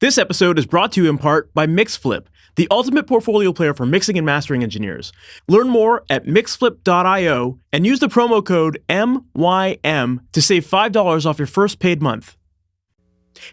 This episode is brought to you in part by MixFlip, the ultimate portfolio player for mixing and mastering engineers. Learn more at mixflip.io and use the promo code MYM to save $5 off your first paid month.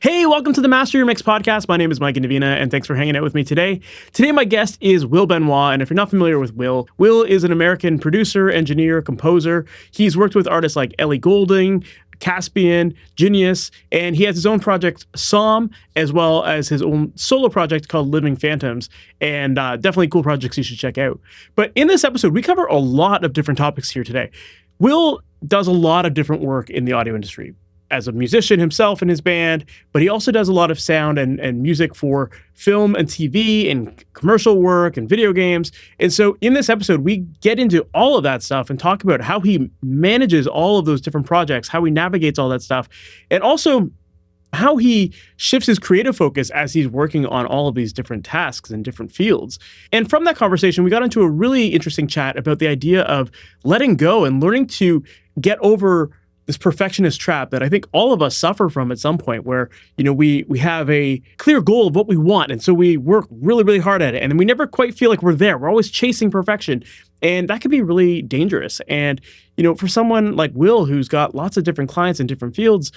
Hey, welcome to the Master Your Mix podcast. My name is Mike Indovina, and thanks for hanging out with me today. Today, my guest is Will Benoit, and if you're not familiar with Will is an American producer, engineer, composer. He's worked with artists like Ellie Goulding, Caspian, Junius, and he has his own project, Som, as well as his own solo project called Living Phantoms, and definitely cool projects you should check out. But in this episode, we cover a lot of different topics here today. Will does a lot of different work in the audio industry as a musician himself and his band, but he also does a lot of sound and music for film and TV and commercial work and video games. And so in this episode, we get into all of that stuff and talk about how he manages all of those different projects, how he navigates all that stuff, and also how he shifts his creative focus as he's working on all of these different tasks in different fields. And from that conversation, we got into a really interesting chat about the idea of letting go and learning to get over this perfectionist trap that I think all of us suffer from at some point, where, you know, we have a clear goal of what we want. And so we work really, really hard at it. And then we never quite feel like we're there. We're always chasing perfection. And that can be really dangerous. And, you know, for someone like Will, who's got lots of different clients in different fields,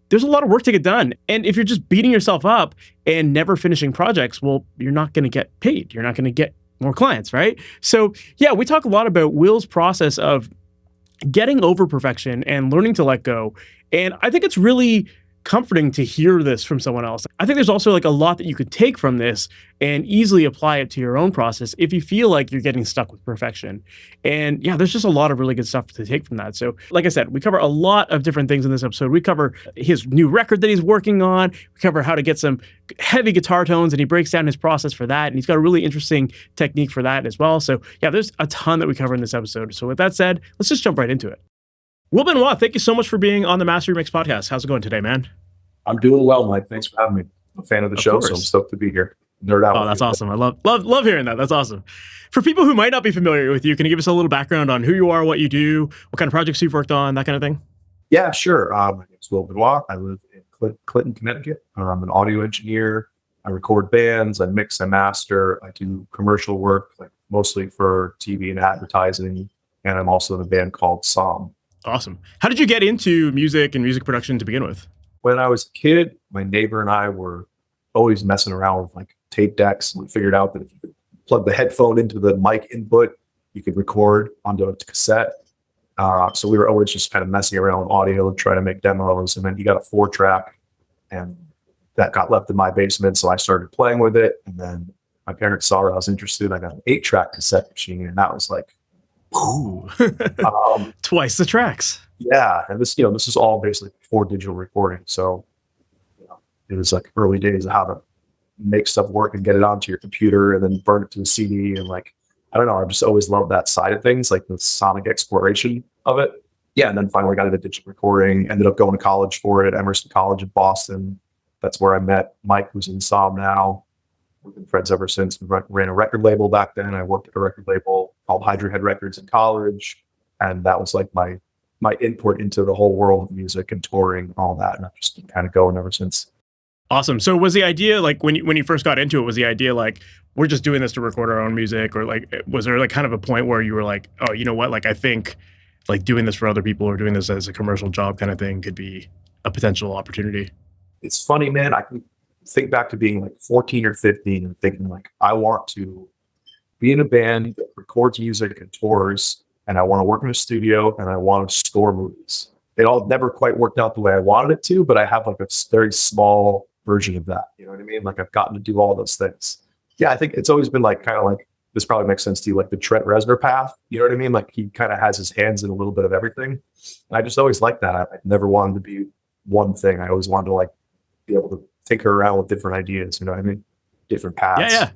there's a lot of work to get done. And if you're just beating yourself up and never finishing projects, well, you're not going to get paid. You're not going to get more clients, right? So yeah, we talk a lot about Will's process of getting over perfection and learning to let go. And I think it's really comforting to hear this from someone else. I think there's also like a lot that you could take from this and easily apply it to your own process if you feel like you're getting stuck with perfection. And yeah, there's just a lot of really good stuff to take from that. So like I said, we cover a lot of different things in this episode. We cover his new record that he's working on. We cover how to get some heavy guitar tones, and he breaks down his process for that. And he's got a really interesting technique for that as well. So yeah, there's a ton that we cover in this episode. So with that said, let's just jump right into it. Will Benoit, thank you so much for being on the Master Your Mix podcast. How's it going today, man? I'm doing well, Mike. Thanks for having me. I'm a fan of the show, so I'm stoked to be here. Nerd out. Oh, that's awesome. I love hearing that. That's awesome. For people who might not be familiar with you, can you give us a little background on who you are, what you do, what kind of projects you've worked on, that kind of thing? Yeah, sure. My name is Will Benoit. I live in Clinton, Connecticut. I'm an audio engineer. I record bands. I mix and master. I do commercial work, like mostly for TV and advertising. And I'm also in a band called Som. Awesome. How did you get into music and music production to begin with? When I was a kid, my neighbor and I were always messing around with like tape decks. We figured out that if you could plug the headphone into the mic input, you could record onto a cassette. So we were always just kind of messing around with audio, trying to make demos. And then he got a 4-track, and that got left in my basement. So I started playing with it. And then my parents saw that I was interested. I got an 8-track cassette machine, and that was like, ooh, twice the tracks. Yeah, and this is all basically before digital recording. So, it was like early days of how to make stuff work and get it onto your computer and then burn it to a CD. And like, I don't know, I've just always loved that side of things, like the sonic exploration of it. Yeah, and then finally got into digital recording. Ended up going to college for it at Emerson College in Boston. That's where I met Mike, who's in Som now. We've been friends ever since. We ran a record label back then. I worked at a record label called Hydra Records in college, and that was like my input into the whole world of music and touring and all that. And I've just been kind of going ever since. Awesome. So was the idea, like when you first got into it, was the idea like, we're just doing this to record our own music? Or like, was there like kind of a point where you were like, oh, you know what? Like, I think like doing this for other people or doing this as a commercial job kind of thing could be a potential opportunity? It's funny, man. I can think back to being like 14 or 15 and thinking like, I want to be in a band that records music and tours, and I want to work in a studio, and I want to score movies. It all never quite worked out the way I wanted it to, but I have like a very small version of that. You know what I mean? Like I've gotten to do all those things. Yeah, I think it's always been like kind of like, this probably makes sense to you, like the Trent Reznor path. You know what I mean? Like he kind of has his hands in a little bit of everything. And I just always liked that. I never wanted to be one thing. I always wanted to like be able to tinker around with different ideas. You know what I mean? Different paths. Yeah.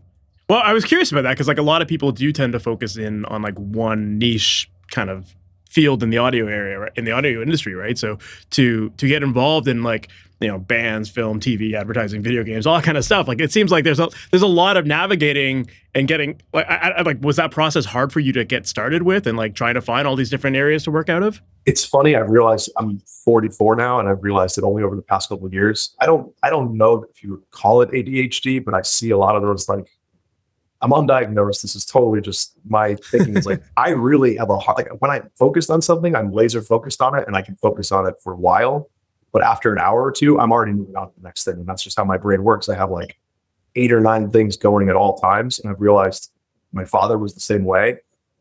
Well, I was curious about that because like a lot of people do tend to focus in on like one niche kind of field in the audio area, right? In the audio industry, right? So to get involved in like bands, film, TV, advertising, video games, all that kind of stuff. Like it seems like there's a lot of navigating and getting like, was that process hard for you to get started with and like trying to find all these different areas to work out of? It's funny. I've realized I'm 44 now, and I've realized it only over the past couple of years. I don't know if you would call it ADHD, but I see a lot of those, like, I'm undiagnosed. This is totally just my thinking. It's like, I really have a hard, like when I'm focused on something, I'm laser focused on it and I can focus on it for a while. But after an hour or two, I'm already moving on to the next thing. And that's just how my brain works. I have like 8 or 9 things going at all times. And I've realized my father was the same way.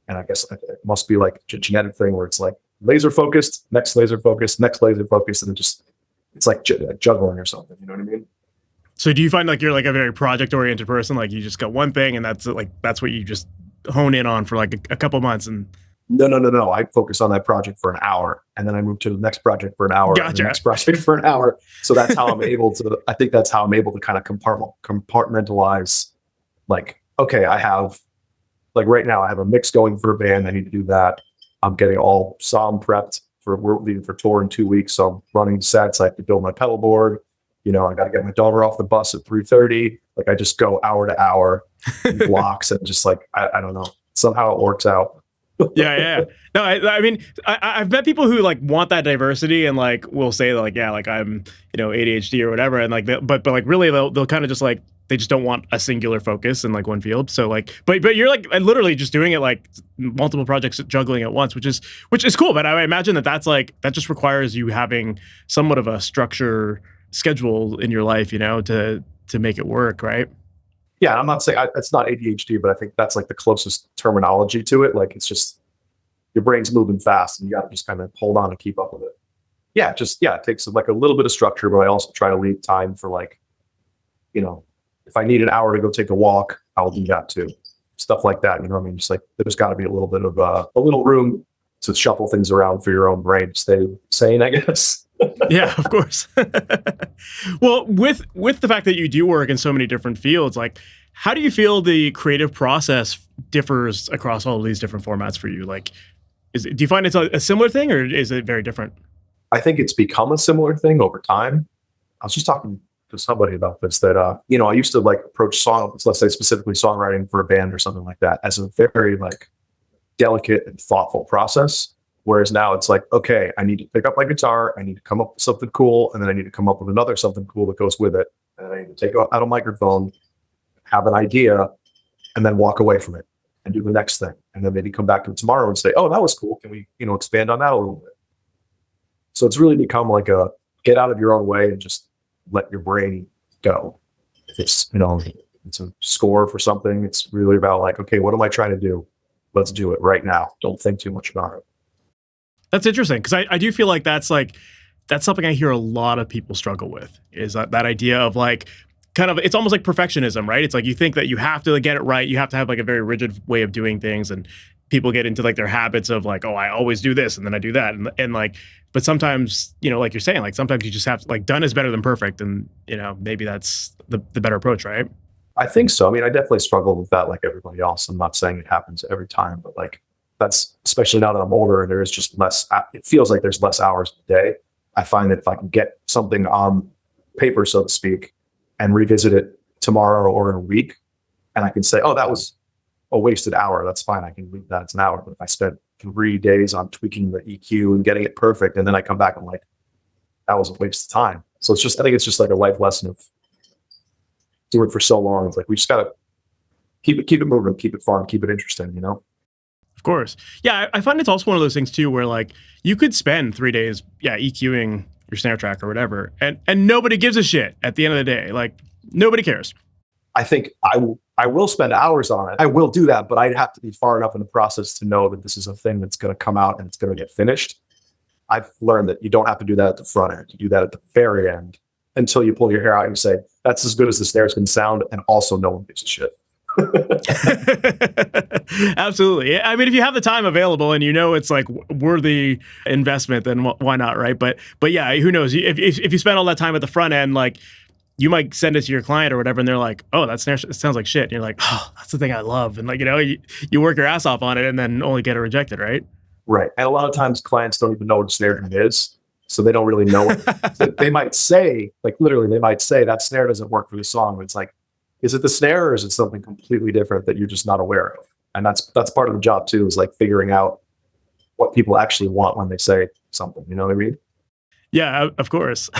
And I guess it must be like a genetic thing where it's like laser focused, next laser focused, next laser focused. And it's like juggling or something. You know what I mean? So do you find like you're like a very project oriented person? Like you just got one thing and that's what you just hone in on for like a couple months and... No. I focus on that project for an hour and then I move to the next project for an hour. Gotcha. And the next project for an hour. So that's how I'm able to, I think that's how I'm able to kind of compartmentalize, like, okay, I have, like right now I have a mix going for a band. I need to do that. I'm getting all som prepped we're leaving for tour in 2 weeks. So I'm running sets. I have to build my pedal board. I got to get my daughter off the bus at 3:30. Like I just go hour to hour in blocks and just like, I don't know, somehow it works out. Yeah. No, I mean, I've met people who like want that diversity and like will say like, yeah, like I'm, ADHD or whatever. And like, but like really they'll kind of just like, they just don't want a singular focus in like one field. So like, but you're like literally just doing it like multiple projects juggling at once, which is cool. But I imagine that just requires you having somewhat of a structure schedule in your life, to make it work, right? Yeah, I'm not saying it's not ADHD, but I think that's like the closest terminology to it. Like it's just your brain's moving fast and you got to just kind of hold on and keep up with it. Yeah, it takes like a little bit of structure, but I also try to leave time for like, if I need an hour to go take a walk, I'll do that too. Stuff like that. You know what I mean? Just like there's got to be a little bit of a little room to shuffle things around for your own brain to stay sane, I guess. Yeah, of course. Well, with the fact that you do work in so many different fields, like how do you feel the creative process differs across all of these different formats for you? Like, do you find it's a similar thing or is it very different? I think it's become a similar thing over time. I was just talking to somebody about this that, I used to like approach let's say specifically songwriting for a band or something like that as a very like delicate and thoughtful process. Whereas now it's like, okay, I need to pick up my guitar, I need to come up with something cool, and then I need to come up with another something cool that goes with it. And I need to take out a microphone, have an idea, and then walk away from it and do the next thing. And then maybe come back to it tomorrow and say, oh, that was cool. Can we, expand on that a little bit? So it's really become like a get out of your own way and just let your brain go. If it's, it's a score for something, it's really about like, okay, what am I trying to do? Let's do it right now. Don't think too much about it. That's interesting because I do feel like that's something I hear a lot of people struggle with is that idea of like kind of, it's almost like perfectionism, right? It's like you think that you have to get it right. You have to have like a very rigid way of doing things, and people get into like their habits of like, oh, I always do this and then I do that. And like, but sometimes, like you're saying, like sometimes you just have to like done is better than perfect. And, maybe that's the better approach, right? I think so. I mean, I definitely struggle with that like everybody else. I'm not saying it happens every time, but like, that's especially now that I'm older and there is just less, it feels like there's less hours a day. I find that if I can get something on paper, so to speak, and revisit it tomorrow or in a week, and I can say, oh, that was a wasted hour. That's fine. I can leave that as an hour. But if I spent 3 days on tweaking the EQ and getting it perfect, and then I come back and like, that was a waste of time. So I think it's just like a life lesson of doing it for so long. It's like, we just got to keep it moving, keep it fun, keep it interesting, Of course. Yeah, I find it's also one of those things too where like you could spend 3 days, EQing your snare track or whatever, and nobody gives a shit at the end of the day. Like nobody cares. I think I will spend hours on it. I will do that, but I'd have to be far enough in the process to know that this is a thing that's going to come out and it's going to get finished. I've learned that you don't have to do that at the front end. You do that at the very end until you pull your hair out and say, that's as good as the snares can sound, and also no one gives a shit. Absolutely. I mean, if you have the time available and it's like worthy investment, then why not, right? But yeah, who knows? If you spend all that time at the front end, like you might send it to your client or whatever, and they're like, "Oh, that snare sounds like shit." And you're like, "Oh, that's the thing I love," and like you work your ass off on it and then only get it rejected, right? Right. And a lot of times clients don't even know what a snare drum is. So they don't really know what they might say, like literally they might say that snare doesn't work for the song. But it's like, is it the snare or is it something completely different that you're just not aware of? And that's part of the job too, is like figuring out what people actually want when they say something, you know what I mean? Yeah, of course.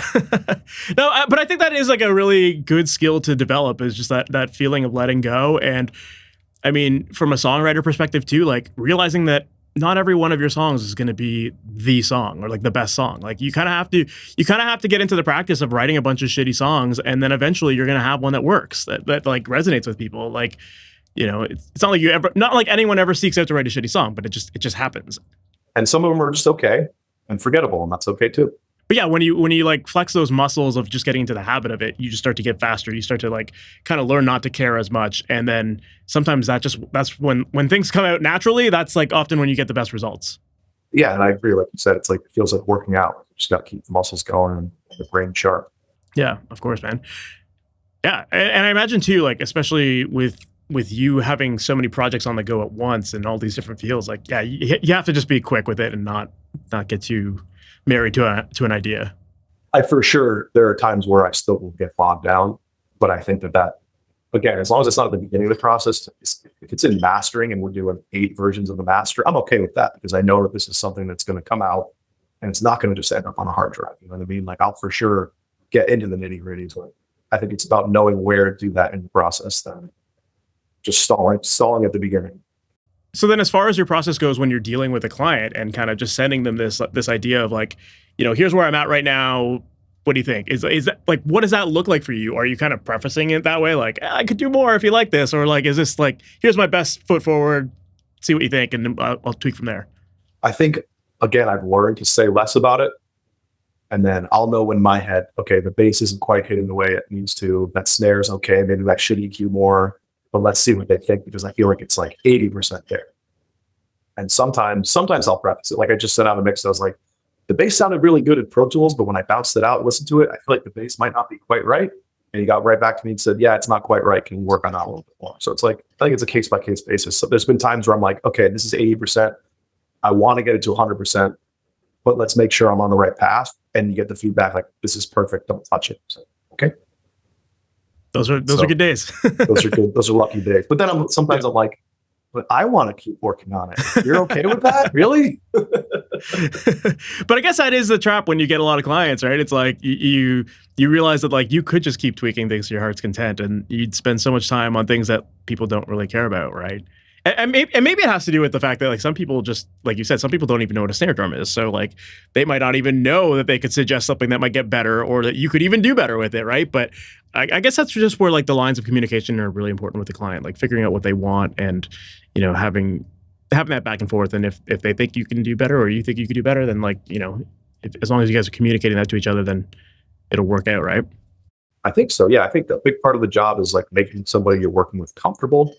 No, but I think that is like a really good skill to develop, is just that feeling of letting go. And I mean, from a songwriter perspective too, like realizing that not every one of your songs is going to be the song or like the best song. Like you kind of have to get into the practice of writing a bunch of shitty songs, and then eventually you're going to have one that works, that like resonates with people. Like, you know, it's not like anyone ever seeks out to write a shitty song, but it just happens. And some of them are just okay and forgettable, and that's okay too. But yeah, when you like flex those muscles of just getting into the habit of it, you just start to get faster. You start to like kind of learn not to care as much. And then sometimes that's when things come out naturally, that's like often when you get the best results. Yeah, and I agree. Like you said, it's like, it feels like working out. You just got to keep the muscles going and the brain sharp. Yeah, of course, man. Yeah, and I imagine too, like especially with you having so many projects on the go at once and all these different fields, like yeah, you have to just be quick with it and not get too married to an idea. I for sure, there are times where I still will get bogged down, but I think that again, as long as it's not at the beginning of the process, if it's in mastering and we're doing 8 versions of the master, I'm okay with that, because I know that this is something that's going to come out and it's not going to just end up on a hard drive. You know what I mean? Like I'll for sure get into the nitty gritty. So I think it's about knowing where to do that in the process than just stalling at the beginning. So then as far as your process goes when you're dealing with a client and kind of just sending them this idea of like, you know, here's where I'm at right now. What do you think? Is that like, what does that look like for you? Are you kind of prefacing it that way? Like, I could do more if you like this, or like, is this like, here's my best foot forward, see what you think, and then I'll tweak from there. I think, again, I've learned to say less about it. And then I'll know in my head, okay, the bass isn't quite hitting the way it needs to. That snare's okay. Maybe that should EQ more. But let's see what they think, because I feel like it's like 80% there. And sometimes I'll preface it. Like I just sent out a mix. I was like, the bass sounded really good at Pro Tools, but when I bounced it out and listened to it, I feel like the bass might not be quite right. And he got right back to me and said, yeah, it's not quite right. Can you work on that a little bit more? So it's like, I think it's a case by case basis. So there's been times where I'm like, okay, this is 80%. I want to get it to 100%, but let's make sure I'm on the right path. And you get the feedback like, this is perfect. Don't touch it. So, okay. Those are good days. Those are good. Those are lucky days. But then sometimes I'm like, but I want to keep working on it. You're okay with that? Really? But I guess that is the trap when you get a lot of clients, right? It's like you realize that like you could just keep tweaking things to your heart's content, and you'd spend so much time on things that people don't really care about, right? And maybe it has to do with the fact that like some people just, like you said, some people don't even know what a snare drum is. So like they might not even know that they could suggest something that might get better, or that you could even do better with it, right? But I guess that's just where like the lines of communication are really important with the client, like figuring out what they want and, you know, having that back and forth. And if they think you can do better or you think you could do better, then like, you know, as long as you guys are communicating that to each other, then it'll work out, right? I think so. Yeah. I think the big part of the job is like making somebody you're working with comfortable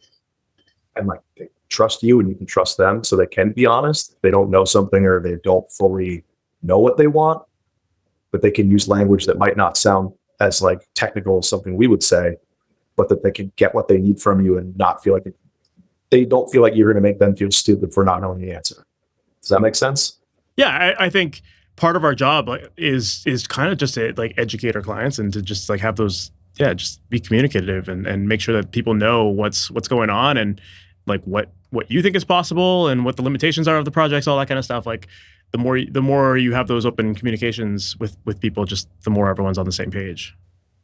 and like they trust you and you can trust them, so they can be honest. If they don't know something or they don't fully know what they want, but they can use language that might not sound as like technical as something we would say, but that they can get what they need from you and not feel like they don't feel like you're going to make them feel stupid for not knowing the answer. Does that make sense? Yeah, I think part of our job is kind of just to like educate our clients and to just like have those, just be communicative and make sure that people know what's going on and like what you think is possible and what the limitations are of the projects, all that kind of stuff. Like the more you have those open communications with people, just the more everyone's on the same page.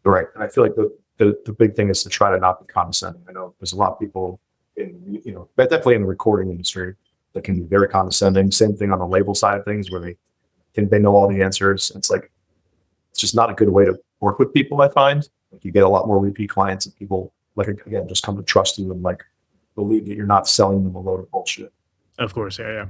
Right. And I feel like the big thing is to try to not be condescending. I know there's a lot of people in, you know, but definitely in the recording industry that can be very condescending. Same thing on the label side of things, where they think they know all the answers. It's like, it's just not a good way to work with people, I find. Like you get a lot more repeat clients and people, like, again, just come to trust you and like believe that you're not selling them a load of bullshit. Of course, yeah.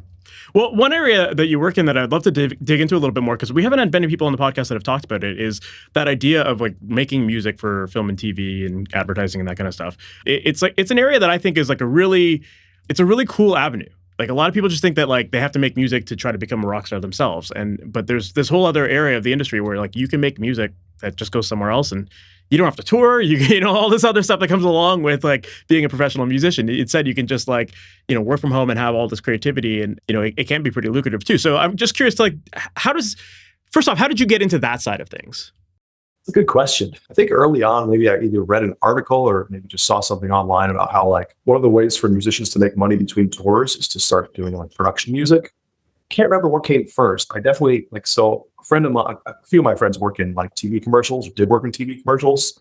Well, one area that you work in that I'd love to dig into a little bit more, because we haven't had many people on the podcast that have talked about it, is that idea of like making music for film and TV and advertising and that kind of stuff. It's an area that I think is like a really cool avenue. Like a lot of people just think that like they have to make music to try to become a rock star themselves, but there's this whole other area of the industry where like you can make music that just goes somewhere else, and you don't have to tour. You know, all this other stuff that comes along with like being a professional musician. Instead, you can just like, you know, work from home and have all this creativity, and you know, it can be pretty lucrative too. So I'm just curious to like, first off, how did you get into that side of things? It's a good question. I think early on, maybe I either read an article or maybe just saw something online about how like one of the ways for musicians to make money between tours is to start doing like production music. Can't remember what came first. I definitely so a friend of mine, a few of my friends work in like TV commercials, or did work in TV commercials.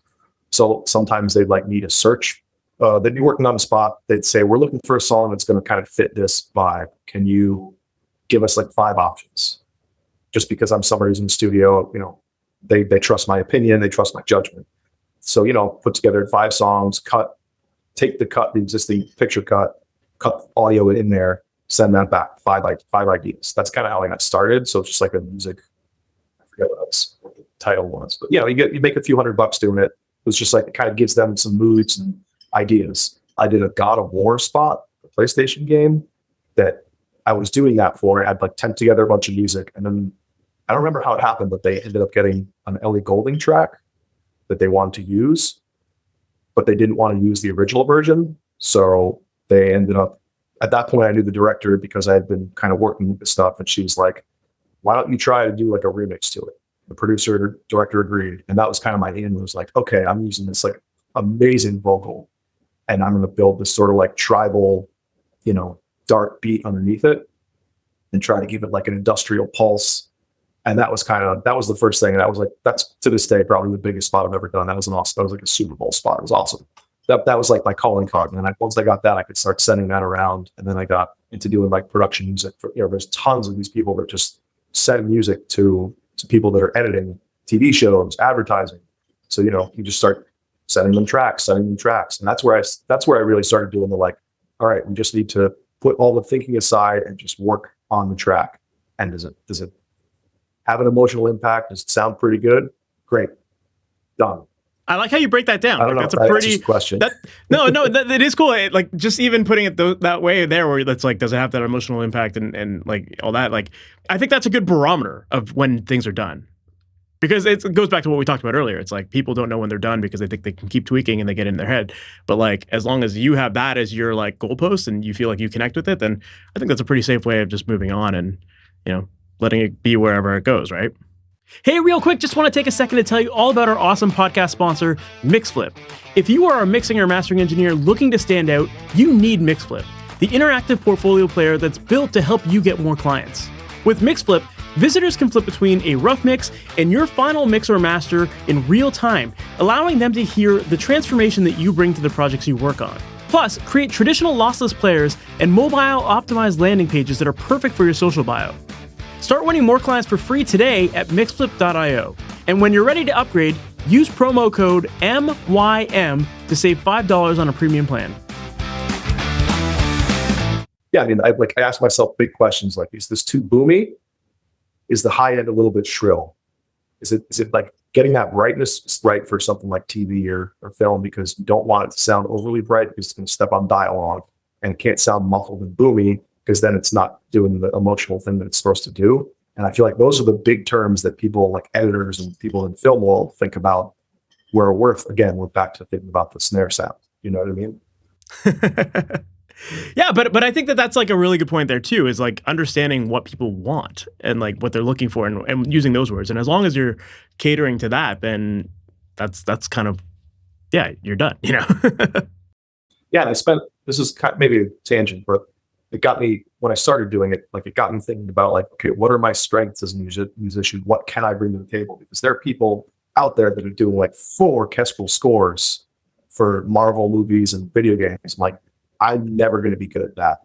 So sometimes they'd like need a search. They'd be working on the spot. They'd say, we're looking for a song that's going to kind of fit this vibe. Can you give us like 5 options? Just because I'm somebody who's in the studio, they trust my opinion, they trust my judgment. So, put together 5 songs, take the existing picture cut audio in there, send that back, 5 ideas. That's kind of how I got started. So it's just like a music, I forget what the title was, but you make a few $100 doing it. It was just like, it kind of gives them some moods and ideas. I did a God of War spot, a PlayStation game that I was doing that for. I had like 10 together a bunch of music, and then I don't remember how it happened, but they ended up getting an Ellie Goulding track that they wanted to use, but they didn't want to use the original version. So they ended up, at that point, I knew the director because I had been kind of working with the stuff, and she was like, why don't you try to do like a remix to it? The producer, director agreed. And that was kind of my aim. Was like, okay, I'm using this like amazing vocal, and I'm going to build this sort of like tribal, dark beat underneath it and try to give it like an industrial pulse. And that was the first thing. And I was like, that's to this day, probably the biggest spot I've ever done. That was like a Super Bowl spot. It was awesome. That was like my calling card. And then once I got that, I could start sending that around. And then I got into doing like production music for, there's tons of these people that just send music to people that are editing TV shows, advertising. So, you just start sending them tracks. And that's where I really started doing the like, all right, we just need to put all the thinking aside and just work on the track. And does it have an emotional impact? Does it sound pretty good? Great. Done. I like how you break that down. I don't know that's if a that pretty answers the question. That is cool. Like just even putting it that way there, where that's like, does it have that emotional impact and like all that? Like, I think that's a good barometer of when things are done, because it goes back to what we talked about earlier. It's like people don't know when they're done because they think they can keep tweaking and they get in their head. But like, as long as you have that as your like goalpost and you feel like you connect with it, then I think that's a pretty safe way of just moving on and letting it be wherever it goes, right? Hey, real quick, just want to take a second to tell you all about our awesome podcast sponsor, MixFlip. If you are a mixing or mastering engineer looking to stand out, you need MixFlip, the interactive portfolio player that's built to help you get more clients. With MixFlip, visitors can flip between a rough mix and your final mix or master in real time, allowing them to hear the transformation that you bring to the projects you work on. Plus, create traditional lossless players and mobile optimized landing pages that are perfect for your social bio. Start winning more clients for free today at mixflip.io. And when you're ready to upgrade, use promo code MYM to save $5 on a premium plan. Yeah, I mean, I ask myself big questions like, is this too boomy? Is the high end a little bit shrill? Is it like getting that brightness right for something like TV or film, because you don't want it to sound overly bright because it's going to step on dialogue, and it can't sound muffled and boomy because then it's not doing the emotional thing that it's supposed to do. And I feel like those are the big terms that people like editors and people in film will think about, where we're back to thinking about the snare sound. You know what I mean? Yeah, but I think that's like a really good point there too, is like understanding what people want and like what they're looking for and using those words. And as long as you're catering to that, then that's kind of, you're done, Yeah, and this is kind of maybe a tangent, but it got me, when I started doing it, like it got me thinking about like, okay, what are my strengths as a musician? What can I bring to the table? Because there are people out there that are doing like full orchestral scores for Marvel movies and video games. I'm like, I'm never going to be good at that.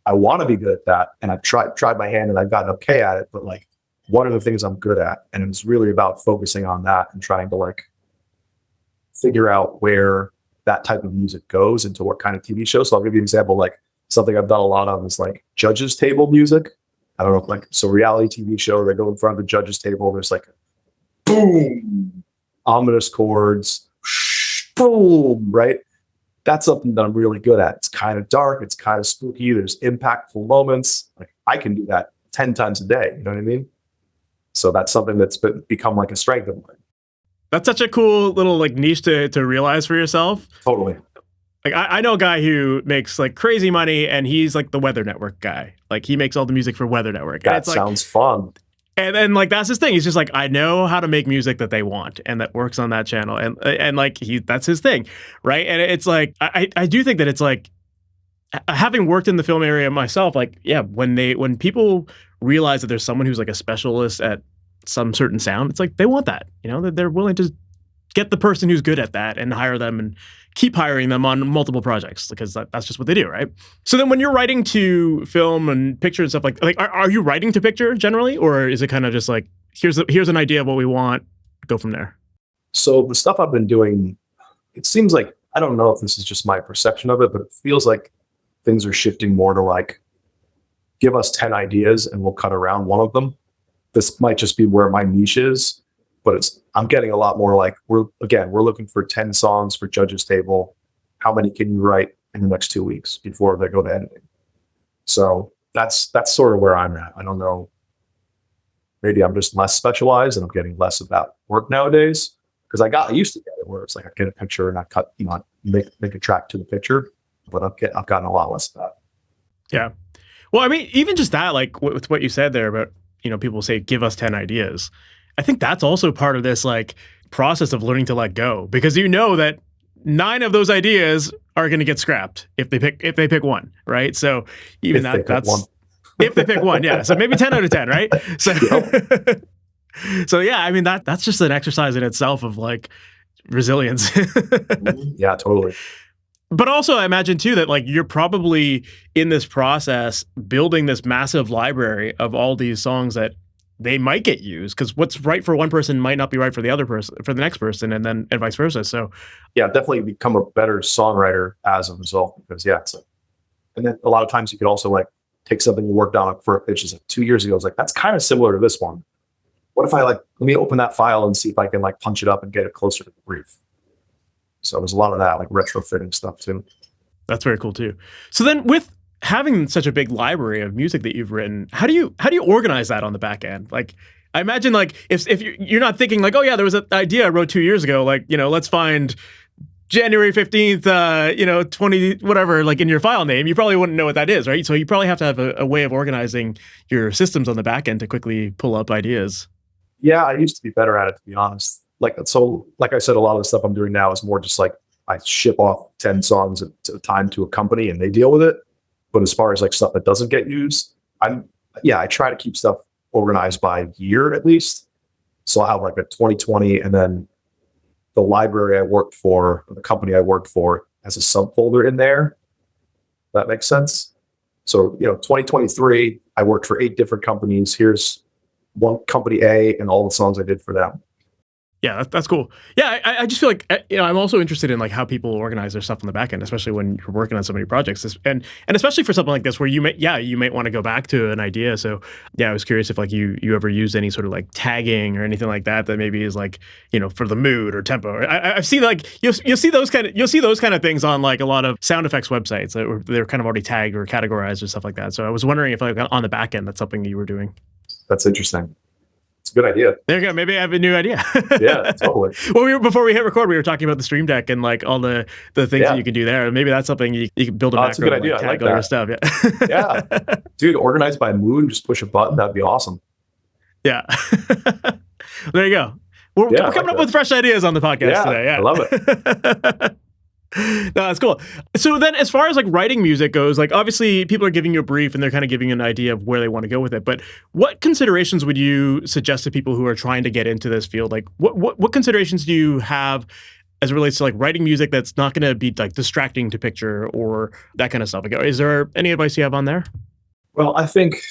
I want to be good at that. And I've tried my hand and I've gotten okay at it, but like, what are the things I'm good at? And it's really about focusing on that and trying to like figure out where that type of music goes into what kind of TV show. So I'll give you an example, like something I've done a lot of is like judges table music. I don't know, so reality TV show, they go in front of the judges table. There's like boom, ominous chords, boom, right? That's something that I'm really good at. It's kind of dark. It's kind of spooky. There's impactful moments. Like I can do that 10 times a day. You know what I mean? So that's something that's become like a strength of mine. That's such a cool little like niche to realize for yourself. Totally. Like I know a guy who makes like crazy money, and he's like the Weather Network guy. Like he makes all the music for Weather Network. That sounds fun. And like that's his thing. He's just like, I know how to make music that they want and that works on that channel. And like that's his thing, right? And it's like I do think that it's like, having worked in the film area myself, like, yeah, when people realize that there's someone who's like a specialist at some certain sound, it's like they want that, that they're willing to get the person who's good at that and hire them and keep hiring them on multiple projects because that's just what they do, right? So then when you're writing to film and picture and stuff like are you writing to picture generally, or is it kind of just like, here's an idea of what we want, go from there? So the stuff I've been doing, it seems like, I don't know if this is just my perception of it, but it feels like things are shifting more to like, give us 10 ideas and we'll cut around one of them. This might just be where my niche is, but I'm getting a lot more like, we're looking for 10 songs for judges table. How many can you write in the next 2 weeks before they go to editing? So that's sort of where I'm at. I don't know. Maybe I'm just less specialized and I'm getting less of that work nowadays. Because I used to get it where it's like I get a picture and I cut, I make a track to the picture. But I've gotten a lot less of that. Yeah. Well, I mean, even just that, like with what you said there about, people say, give us 10 ideas. I think that's also part of this like process of learning to let go, because that 9 of those ideas are going to get scrapped if they pick one, right? So even that's if they pick one, yeah. So maybe 10 out of 10, right? So yep. So yeah, I mean that's just an exercise in itself of like resilience. Yeah, totally. But also I imagine too that like you're probably in this process building this massive library of all these songs that they might get used, because what's right for one person might not be right for the other person, for the next person, and vice versa. So yeah, definitely become a better songwriter as a result, because and then a lot of times you could also like take something you worked on for a pitch like 2 years ago. It's like, that's kind of similar to this one. What if let me open that file and see if I can like punch it up and get it closer to the brief. So there's a lot of that, like retrofitting stuff too. That's very cool too. So then with having such a big library of music that you've written, how do you organize that on the back end? Like, I imagine like if you're not thinking like, oh yeah, there was an idea I wrote 2 years ago, like, let's find January 15th, 20, whatever, like in your file name, you probably wouldn't know what that is, right? So you probably have to have a way of organizing your systems on the back end to quickly pull up ideas. Yeah, I used to be better at it, to be honest. Like I said, a lot of the stuff I'm doing now is more just like I ship off 10 songs at a time to a company and they deal with it. But as far as like stuff that doesn't get used, I try to keep stuff organized by year at least. So I'll have like a 2020, and then the library I worked for, or the company I worked for, has a subfolder in there. That makes sense. So 2023, I worked for 8 different companies. Here's one company A and all the songs I did for them. Yeah, that's cool. Yeah, I just feel like I'm also interested in like how people organize their stuff on the back end, especially when you're working on so many projects, and especially for something like this where you might want to go back to an idea. So yeah, I was curious if like you ever used any sort of like tagging or anything like that maybe is like for the mood or tempo. I've seen like you'll see those kind of things on like a lot of sound effects websites that they're kind of already tagged or categorized or stuff like that. So I was wondering if like on the back end that's something you were doing. That's interesting. It's a good idea. There you go. Maybe I have a new idea. Yeah, totally. Well, before we hit record, we were talking about the Stream Deck and like all the things that you can do there. Maybe that's something you can build a macro. That's a good idea. Like, I like tag all your that. stuff. Yeah. Yeah. Dude, organized by mood, just push a button. That'd be awesome. Yeah. There you go. We're coming up with fresh ideas on the podcast today. Yeah. I love it. No, that's cool. So then as far as like writing music goes, like obviously people are giving you a brief and they're kind of giving you an idea of where they want to go with it. But what considerations would you suggest to people who are trying to get into this field? Like what considerations do you have as it relates to like writing music that's not going to be like distracting to picture or that kind of stuff? Like, is there any advice you have on there? Well, I think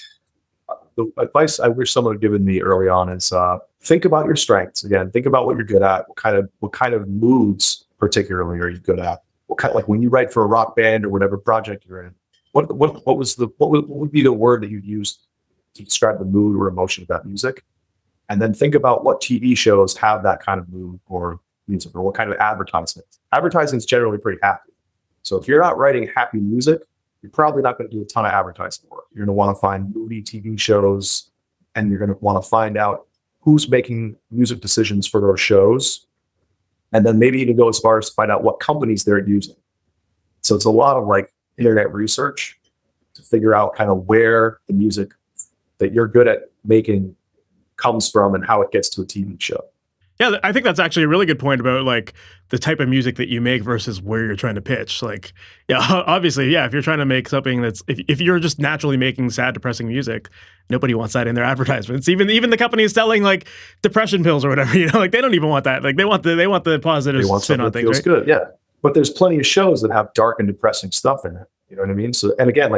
the advice I wish someone had given me early on is think about your strengths. Again, think about what you're good at. What kind of moods particularly are you good at? What kind, like when you write for a rock band or whatever project you're in, what would be the word that you'd use to describe the mood or emotion of that music? And then think about what TV shows have that kind of mood or music, or what kind of advertisement. Advertising is generally pretty happy. So if you're not writing happy music, you're probably not going to do a ton of advertising work. You're going to want to find moody TV shows, and you're going to want to find out who's making music decisions for those shows. And then maybe even go as far as to find out what companies they're using. So it's a lot of like internet research to figure out kind of where the music that you're good at making comes from and how it gets to a TV show. Yeah, I think that's actually a really good point about like the type of music that you make versus where you're trying to pitch. Like, yeah, obviously, yeah, if you're trying to make something that's if you're just naturally making sad, depressing music, nobody wants that in their advertisements. Even the companies selling like depression pills or whatever, like they don't even want that. Like they want the positive spin on things. Feels right? good, yeah. But there's plenty of shows that have dark and depressing stuff in it. You know what I mean? So, and again,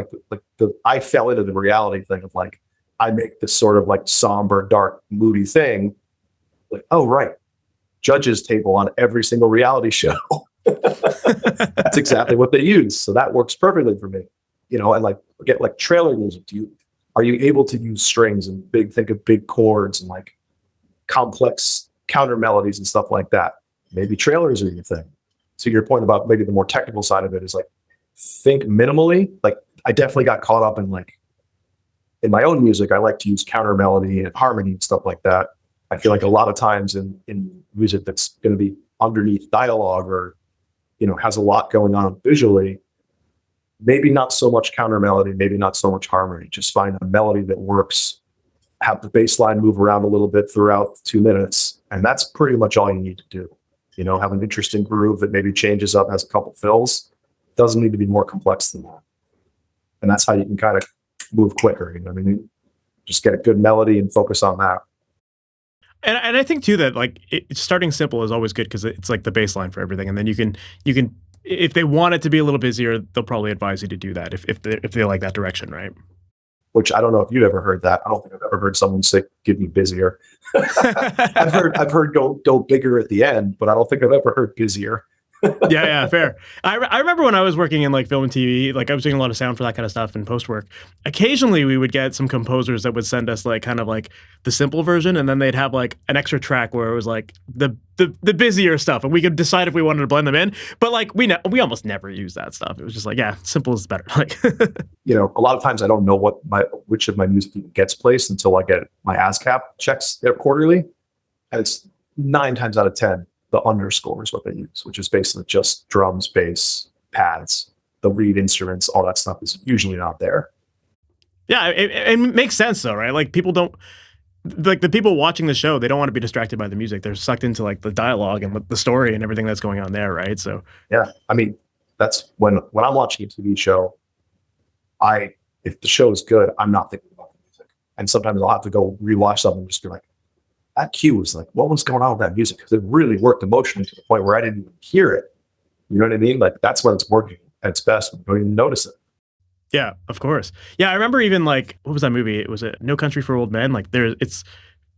I fell into the reality thing of like I make this sort of like somber, dark, moody thing. Like, oh, right. Judges table on every single reality show. That's exactly what they use. So that works perfectly for me. And like get like trailer music. Are you able to use strings and think of big chords and like complex counter melodies and stuff like that? Maybe trailers are your thing. So your point about maybe the more technical side of it is like think minimally. Like I definitely got caught up in like in my own music, I like to use counter melody and harmony and stuff like that. I feel like a lot of times in music that's going to be underneath dialogue or, has a lot going on visually, maybe not so much counter melody, maybe not so much harmony. Just find a melody that works, have the bass line move around a little bit throughout 2 minutes. And that's pretty much all you need to do. Have an interesting groove that maybe changes up, has a couple fills. Doesn't need to be more complex than that. And that's how you can kind of move quicker. Just get a good melody and focus on that. And I think too that like starting simple is always good because it's like the baseline for everything, and then you can if they want it to be a little busier, they'll probably advise you to do that if they like that direction, right? Which I don't know if you've ever heard that. I don't think I've ever heard someone say "give me busier." I've heard go bigger at the end, but I don't think I've ever heard busier. Yeah, fair. I remember when I was working in like film and TV, like I was doing a lot of sound for that kind of stuff and post work. Occasionally we would get some composers that would send us like kind of like the simple version, and then they'd have like an extra track where it was like the busier stuff, and we could decide if we wanted to blend them in. But like we almost never use that stuff. It was just like, yeah, simple is better. Like a lot of times I don't know which of my music gets placed until I get my ASCAP checks there quarterly, and it's 9 times out of 10. The underscore is what they use, which is basically just drums, bass, pads, the reed instruments, all that stuff is usually not there. Yeah, it makes sense though, right? Like people don't, like the people watching the show, they don't want to be distracted by the music. They're sucked into like the dialogue and the story and everything that's going on there, right? So yeah, that's when I'm watching a TV show, if the show is good, I'm not thinking about the music. And sometimes I'll have to go rewatch something and just be like, that cue was like, what was going on with that music? Because it really worked emotionally to the point where I didn't even hear it. You know what I mean? Like that's when it's working at its best. You don't even notice it. Yeah, of course. Yeah, I remember even like, what was that movie? It was No Country for Old Men. Like it's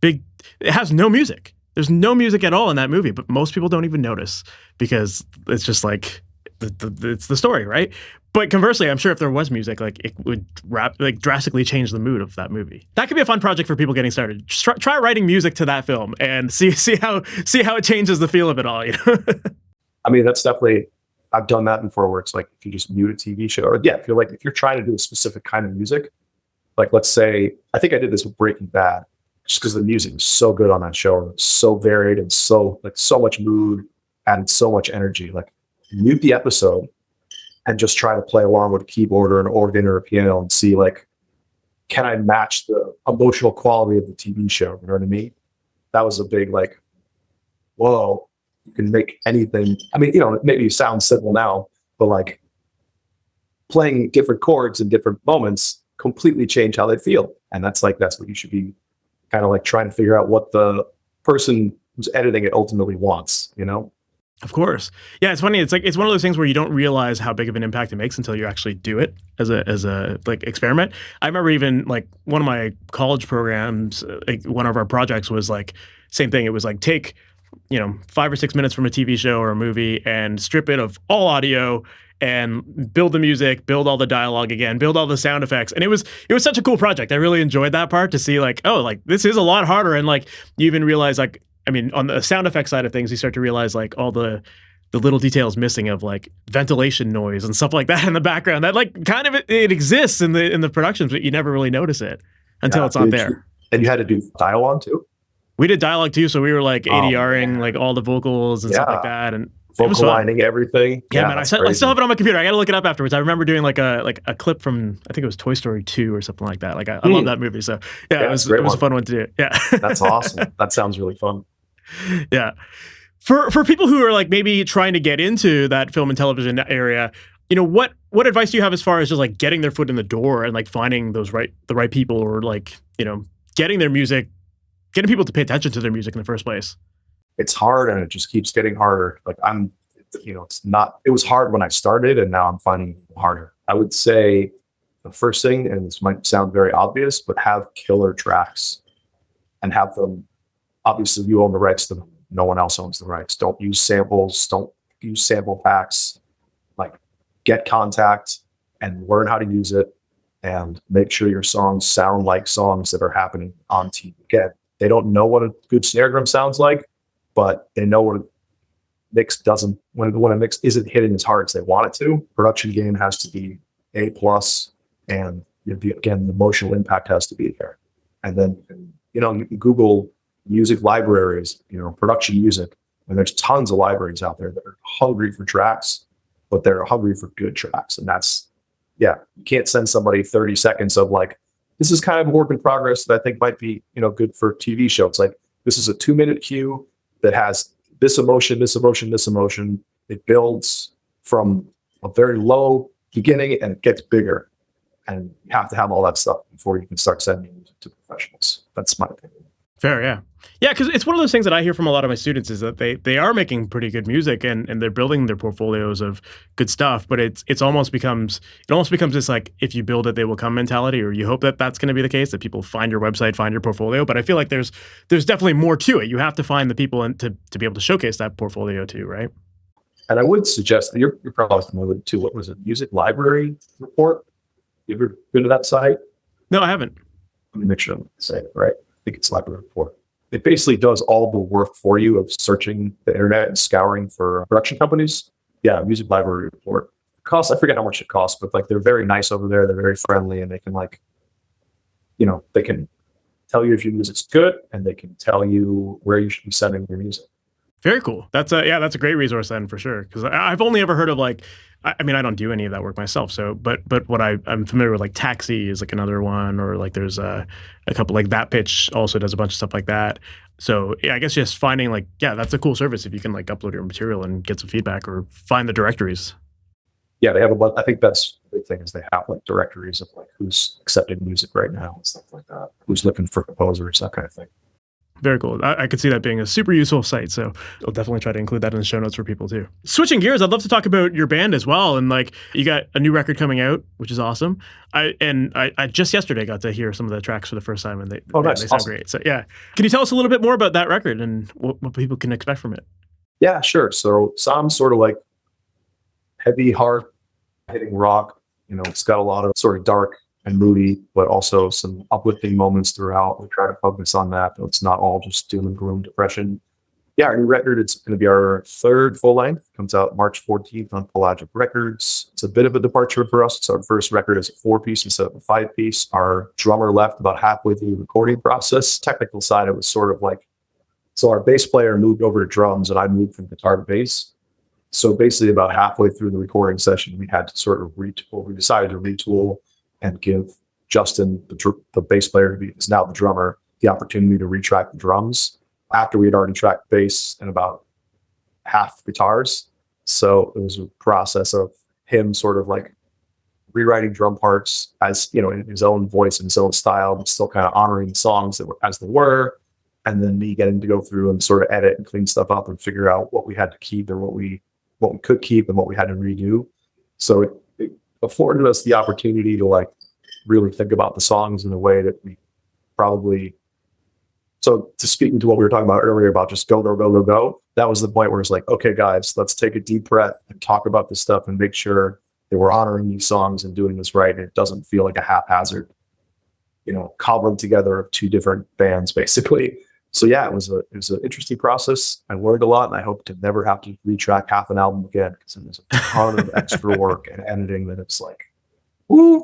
big. It has no music. There's no music at all in that movie, but most people don't even notice because it's just like it's the story, right? But conversely, I'm sure if there was music, like it would drastically change the mood of that movie. That could be a fun project for people getting started. Just try writing music to that film and see how it changes the feel of it all. That's definitely, I've done that before where it's like if you just mute a TV show, or if you're trying to do a specific kind of music, like let's say I think I did this with Breaking Bad, just because the music was so good on that show, and so varied and so much mood, added so much energy. Like mute the episode and just try to play along with a keyboard or an organ or a piano and see like, can I match the emotional quality of the TV show? You know what I mean? That was a big like, whoa, you can make anything. Maybe it sounds simple now, but like playing different chords in different moments completely change how they feel. And that's what you should be kind of like trying to figure out what the person who's editing it ultimately wants, Of course. Yeah, it's funny. It's like it's one of those things where you don't realize how big of an impact it makes until you actually do it as a like experiment. I remember even like one of my college programs, like one of our projects was like same thing. It was like take 5 or 6 minutes from a TV show or a movie and strip it of all audio and build the music, build all the dialogue again, build all the sound effects. And it was such a cool project. I really enjoyed that part to see like, oh, like this is a lot harder. And like you even realize like, on the sound effect side of things, you start to realize like all the little details missing of like ventilation noise and stuff like that in the background that like kind of it exists in the productions, but you never really notice it until it's not there. And you had to do dialogue too? We did dialogue too. So we were like ADRing like all the vocals and stuff like that. And vocal lining everything. Yeah, man, I still have it on my computer. I got to look it up afterwards. I remember doing like a clip from, I think it was Toy Story 2 or something like that. Like I love that movie. So yeah, it was a fun one to do. Yeah. That's awesome. That sounds really fun. Yeah. For people who are like maybe trying to get into that film and television area, you know, what advice do you have as far as just like getting their foot in the door and like finding the right people, or like, you know, getting people to pay attention to their music in the first place? It's hard, and it just keeps getting harder. Like it was hard when I started, and now I'm finding it harder. I would say the first thing, and this might sound very obvious, but have killer tracks and have them. Obviously, you own the rights to them. No one else owns the rights. Don't use samples. Don't use sample packs. Like, get contact and learn how to use it, and make sure your songs sound like songs that are happening on TV. Again, they don't know what a good snare drum sounds like, but they know what a mix doesn't. When a mix isn't hitting as hard as they want it to, production gain has to be A+, and again, the emotional impact has to be there. And then, you can Google music libraries, production music, and there's tons of libraries out there that are hungry for tracks, but they're hungry for good tracks. And that's, you can't send somebody 30 seconds of like, this is kind of a work in progress that I think might be, good for TV show. It's like, this is a 2-minute cue that has this emotion, this emotion, this emotion. It builds from a very low beginning and it gets bigger. And you have to have all that stuff before you can start sending music to professionals. That's my opinion. Fair, yeah. Yeah, because it's one of those things that I hear from a lot of my students is that they are making pretty good music and they're building their portfolios of good stuff, but it almost becomes this like, if you build it, they will come mentality, or you hope that that's going to be the case, that people find your website, find your portfolio. But I feel like there's definitely more to it. You have to find the people to be able to showcase that portfolio too, right? And I would suggest that you're probably familiar to, what was it, Music Library Report? You ever been to that site? No, I haven't. Let me make sure I'm saying it right. I think it's Library Report. It basically does all the work for you of searching the internet and scouring for production companies. Yeah, Music Library Report. I forget how much it costs, but like, they're very nice over there. They're very friendly, and they can they can tell you if your music's good, and they can tell you where you should be sending your music. Very cool. That's a great resource then, for sure. Because I've only ever heard of like, I mean, I don't do any of that work myself. So, but what I'm familiar with, like Taxi is like another one, or like there's a couple, like That Pitch also does a bunch of stuff like that. So yeah, I guess just finding like, that's a cool service if you can like upload your material and get some feedback, or find the directories. Yeah, they have a bunch. I think that's the big thing, is they have like directories of like who's accepting music right now and stuff like that, who's looking for composers, that kind of thing. Very cool. I could see that being a super useful site. So I'll definitely try to include that in the show notes for people too. Switching gears, I'd love to talk about your band as well. And like, you got a new record coming out, which is awesome. I just yesterday got to hear some of the tracks for the first time, and they sound awesome. Great. So yeah. Can you tell us a little bit more about that record and what people can expect from it? Yeah, sure. So sounds sort of like heavy, hard hitting rock. It's got a lot of sort of dark and moody, but also some uplifting moments throughout. We try to focus on that, but it's not all just doom and gloom, depression. Yeah, our new record, it's going to be our third full length. Comes out March 14th on Polydor Records. It's a bit of a departure for us. It's our first record as a 4-piece instead of a 5-piece. Our drummer left about halfway through the recording process. Technical side, it was sort of like, so our bass player moved over to drums, and I moved from guitar to bass. So basically about halfway through the recording session, we had to sort of retool. We decided to retool and give Justin, the bass player who is now the drummer, the opportunity to retrack the drums after we had already tracked bass and about half guitars. So it was a process of him sort of like rewriting drum parts as, in his own voice and his own style, but still kind of honoring the songs that were as they were. And then me getting to go through and sort of edit and clean stuff up and figure out what we had to keep and what we could keep and what we had to redo. So it afforded us the opportunity to like really think about the songs in a way that we probably, so to speaking to what we were talking about earlier about just go, that was the point where it's like, okay, guys, let's take a deep breath and talk about this stuff and make sure that we're honoring these songs and doing this right. And it doesn't feel like a haphazard, cobbling together of two different bands, basically. So yeah, it was an interesting process. I learned a lot, and I hope to never have to retrack half an album again, because there's a ton of extra work and editing that it's like, woo.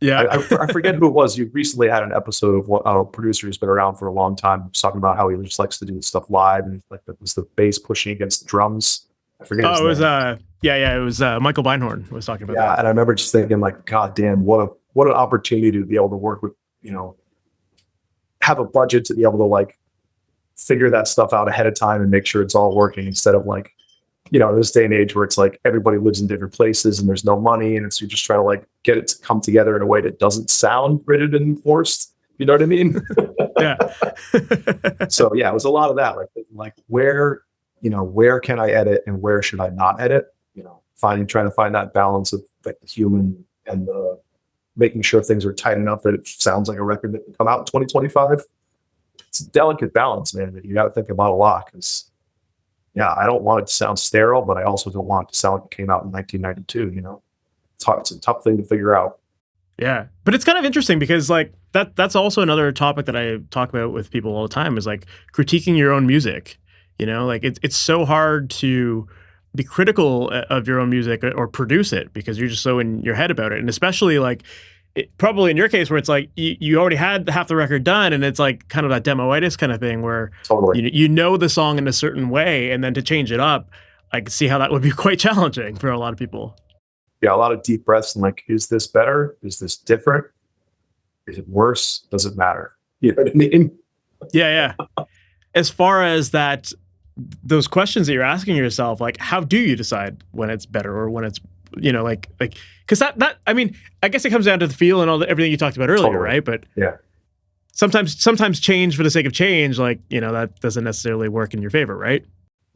Yeah. I forget who it was. You recently had an episode of a producer who's been around for a long time, was talking about how he just likes to do stuff live, and like that was the bass pushing against the drums. I forget his Oh, it was name. it was Michael Beinhorn was talking about Yeah, that. and I remember just thinking, like, God damn, what an opportunity to be able to work with, have a budget to be able to like figure that stuff out ahead of time and make sure it's all working, instead of like, in this day and age where it's like everybody lives in different places and there's no money, and it's you're just trying to like get it to come together in a way that doesn't sound rigid and forced. You know what I mean? Yeah. So yeah, it was a lot of that, like where can I edit and where should I not edit? Trying to find that balance of like the human and the making sure things are tight enough that it sounds like a record that can come out in 2025. It's a delicate balance, man, that you got to think about a lot, because yeah, I don't want it to sound sterile, but I also don't want it to sound like it came out in 1992. It's a tough thing to figure out. Yeah, but it's kind of interesting because like that's also another topic that I talk about with people all the time, is like critiquing your own music. Like it's so hard to be critical of your own music or produce it because you're just so in your head about it. And especially like probably in your case where it's like you already had half the record done, and it's like kind of that demoitis kind of thing where Totally. you know the song in a certain way, and then to change it up, I can see how that would be quite challenging for a lot of people. Yeah, a lot of deep breaths and like, is this better? Is this different? Is it worse? Does it matter? You know what I mean? Yeah. As far as that, those questions that you're asking yourself, like, how do you decide when it's better or when it's, because that, I mean, I guess it comes down to the feel and everything you talked about earlier, Totally. right? But yeah, sometimes change for the sake of change, like, that doesn't necessarily work in your favor, right?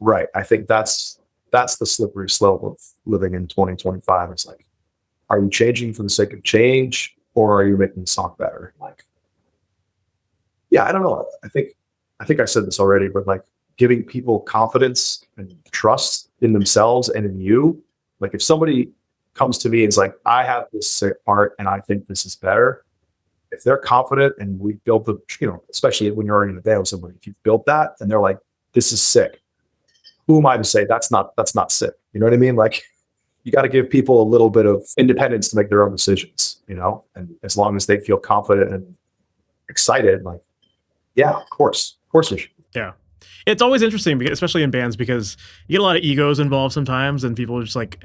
right. I think that's the slippery slope of living in 2025. It's like, are you changing for the sake of change, or are you making the song better? Like, yeah, I don't know. I think I said this already, but like giving people confidence and trust in themselves and in you. Like if somebody comes to me and is like, I have this sick part and I think this is better. If they're confident and we built the, especially when you're already in a band with somebody, if you've built that and they're like, this is sick, who am I to say that's not sick? You know what I mean? Like you got to give people a little bit of independence to make their own decisions, and as long as they feel confident and excited, like, yeah, of course you should. Yeah. It's always interesting, because, especially in bands, because you get a lot of egos involved sometimes, and people are just like,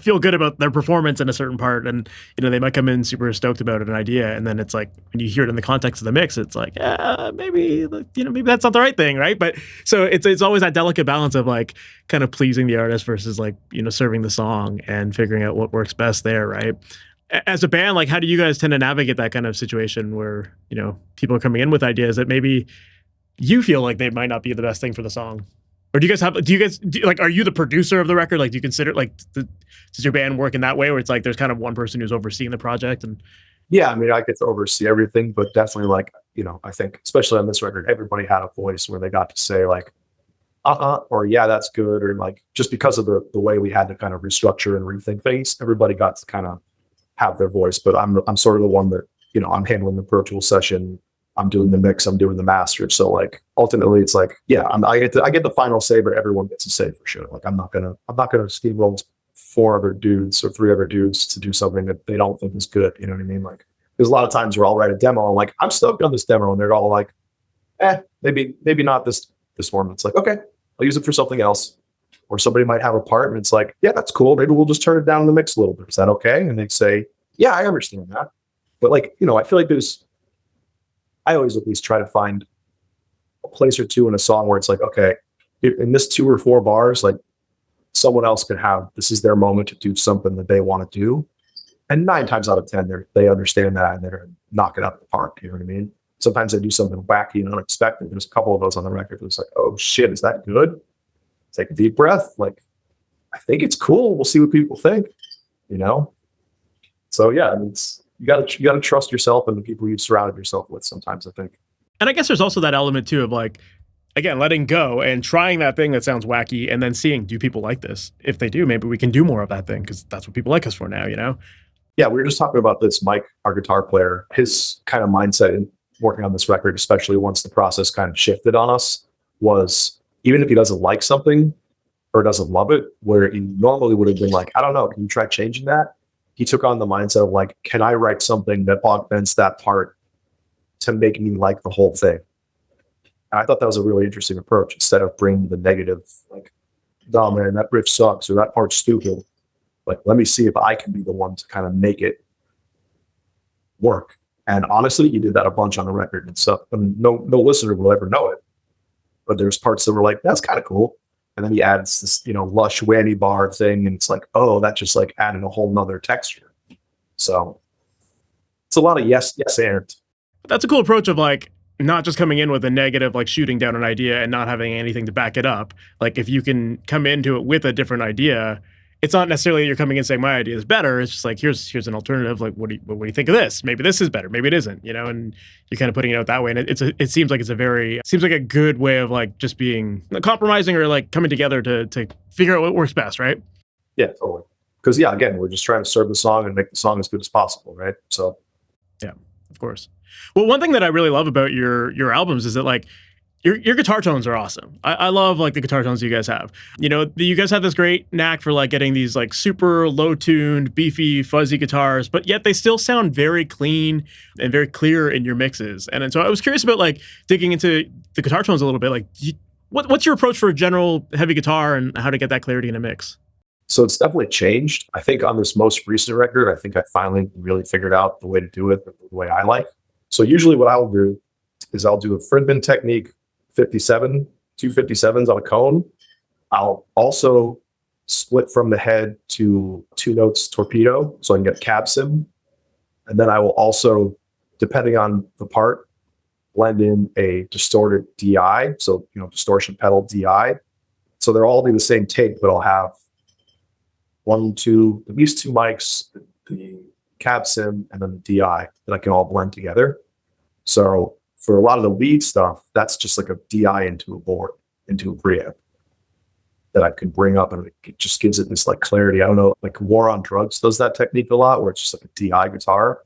feel good about their performance in a certain part, and they might come in super stoked about an idea, and then it's like when you hear it in the context of the mix, it's like, maybe that's not the right thing, right? But so it's always that delicate balance of like kind of pleasing the artist versus like serving the song and figuring out what works best there, right? As a band, like how do you guys tend to navigate that kind of situation where people are coming in with ideas that maybe you feel like they might not be the best thing for the song? Or do you guys are you the producer of the record? Like, do you consider does your band work in that way where it's like there's kind of one person who's overseeing the project? And yeah, I mean, I get to oversee everything, but definitely like, I think especially on this record, everybody had a voice where they got to say like, or yeah, that's good. Or like, just because of the way we had to kind of restructure and rethink things, everybody got to kind of have their voice. But I'm sort of the one that, I'm handling the Pro Tools session, I'm doing the mix, I'm doing the master. So like ultimately it's like, yeah, I get the final say, but everyone gets a say for sure. Like I'm not gonna steamroll 4 other dudes or 3 other dudes to do something that they don't think is good. You know what I mean? Like there's a lot of times where I'll write a demo and like, I'm stoked on this demo, and they're all like, maybe not this one. It's like, okay, I'll use it for something else. Or somebody might have a part and it's like, yeah, that's cool. Maybe we'll just turn it down in the mix a little bit. Is that okay? And they say, yeah, I understand that. But like, I feel like I always at least try to find a place or two in a song where it's like, okay, in this 2 or 4 bars, like someone else could have, this is their moment to do something that they want to do. And 9 times out of 10, they understand that and they're going to knock it out of the park. You know what I mean? Sometimes they do something wacky and unexpected. There's a couple of those on the record. It's like, oh shit, is that good? Take a deep breath. Like, I think it's cool. We'll see what people think, So yeah, I mean, you gotta trust yourself and the people you've surrounded yourself with sometimes, I think. And I guess there's also that element too of like, again, letting go and trying that thing that sounds wacky and then seeing, do people like this? If they do, maybe we can do more of that thing because that's what people like us for now, Yeah, we were just talking about this. Mike, our guitar player, his kind of mindset in working on this record, especially once the process kind of shifted on us, was even if he doesn't like something or doesn't love it, where he normally would have been like, I don't know, can you try changing that? he took on the mindset of like, can I write something that augments that part to make me like the whole thing? And I thought that was a really interesting approach. Instead of bringing the negative, like, oh man, that riff sucks or that part's stupid. Like, let me see if I can be the one to kind of make it work. And honestly, he did that a bunch on the record and stuff. And no listener will ever know it. But there's parts that were like, that's kind of cool. And then he adds this, lush whammy bar thing. And it's like, oh, that just like added a whole nother texture. So it's a lot of yes, and. That's a cool approach of like, not just coming in with a negative, like shooting down an idea and not having anything to back it up. Like if you can come into it with a different idea, it's not necessarily you're coming in saying my idea is better. It's just like, here's an alternative. Like, what do you think of this? Maybe this is better. Maybe it isn't, and you're kind of putting it out that way. And it seems like seems like a good way of like just being compromising or like coming together to figure out what works best. Right. Yeah, totally. Because again, we're just trying to serve the song and make the song as good as possible. Right. So. Yeah, of course. Well, one thing that I really love about your albums is that like your guitar tones are awesome. I love like the guitar tones you guys have. You guys have this great knack for like getting these like super low tuned, beefy, fuzzy guitars, but yet they still sound very clean and very clear in your mixes. And so I was curious about like digging into the guitar tones a little bit. Like, what's your approach for a general heavy guitar and how to get that clarity in a mix? So it's definitely changed. I think on this most recent record, I think I finally really figured out the way to do it the way I like. So usually what I'll do is I'll do a Friedman technique 57, 257s on a cone. I'll also split from the head to 2 notes torpedo so I can get cab sim. And then I will also, depending on the part, blend in a distorted DI. So, distortion pedal DI. So they'll all be the same take, but I'll have at least 2 mics, the cab sim, and then the DI that I can all blend together. So for a lot of the lead stuff, that's just like a DI into a board, into a preamp that I can bring up, and it just gives it this like clarity. I don't know, like War on Drugs does that technique a lot, where it's just like a DI guitar.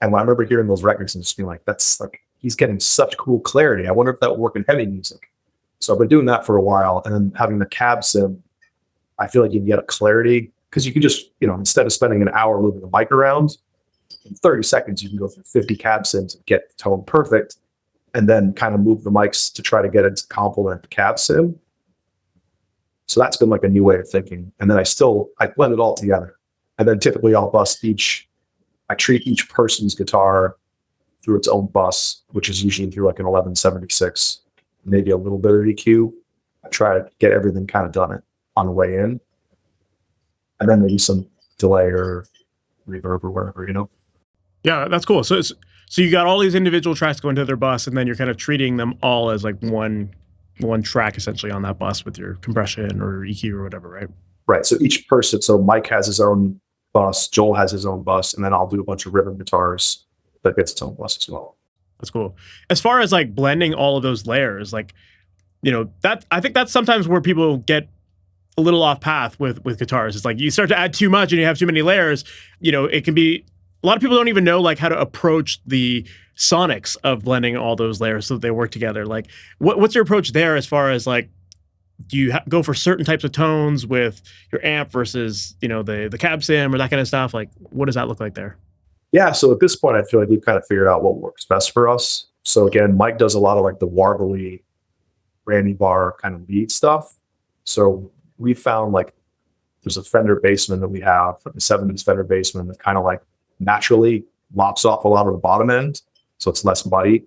And when I remember hearing those records and just being like, that's like, he's getting such cool clarity. I wonder if that would work in heavy music. So I've been doing that for a while, and then having the cab sim, I feel like you can get a clarity because you can just, instead of spending an hour moving the mic around, in 30 seconds, you can go through 50 cab sims and get the tone perfect, and then kind of move the mics to try to get it to complement the cab sim. So that's been like a new way of thinking. And then I blend it all together. And then typically I'll I treat each person's guitar through its own bus, which is usually through like an 1176, maybe a little bit of EQ. I try to get everything kind of done on the way in. And then maybe some delay or reverb or whatever, Yeah, that's cool. So you got all these individual tracks going to their bus, and then you're kind of treating them all as like one track essentially on that bus with your compression or EQ or whatever, right? Right. So each person, so Mike has his own bus, Joel has his own bus, and then I'll do a bunch of rhythm guitars that gets its own bus as well. That's cool. As far as like blending all of those layers, like, that I think that's sometimes where people get a little off path with guitars. It's like you start to add too much and you have too many layers. It can be, a lot of people don't even know like how to approach the sonics of blending all those layers so that they work together. Like what's your approach there as far as like, do you go for certain types of tones with your amp versus, the cab sim or that kind of stuff? Like, what does that look like there? Yeah. So at this point, I feel like we've kind of figured out what works best for us. So again, Mike does a lot of like the warbly, Randy bar kind of lead stuff. So we found like there's a Fender Bassman that we have, like a 70s Fender Bassman that kind of like naturally lops off a lot of the bottom end, so it's less muddy.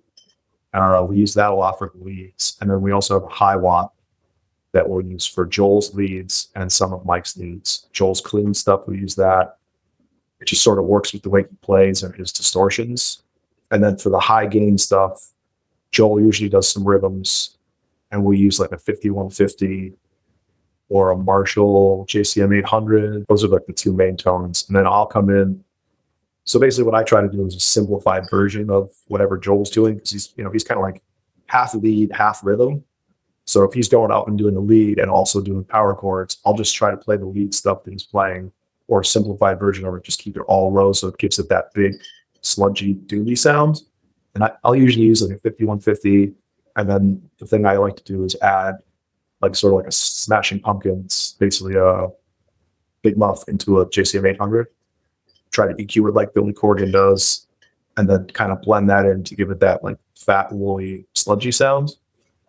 And we use that a lot for leads. And then we also have a high watt that we'll use for Joel's leads and some of Mike's leads. Joel's clean stuff, we use that. It just sort of works with the way he plays and his distortions. And then for the high gain stuff, Joel usually does some rhythms, and we use like a 5150 or a Marshall JCM 800. Those are like the 2 main tones. And then I'll come in. So basically what I try to do is a simplified version of whatever Joel's doing, because he's kind of like half lead, half rhythm. So if he's going out and doing the lead and also doing power chords, I'll just try to play the lead stuff that he's playing, or a simplified version of it, just keep it all low so it gives it that big, sludgy, doomy sound. And I'll usually use like a 5150. And then the thing I like to do is add like sort of like a Smashing Pumpkins, basically a Big Muff into a JCM 800. try to EQ it like Billy Corgan does, and then kind of blend that in to give it that like fat, woolly, sludgy sound.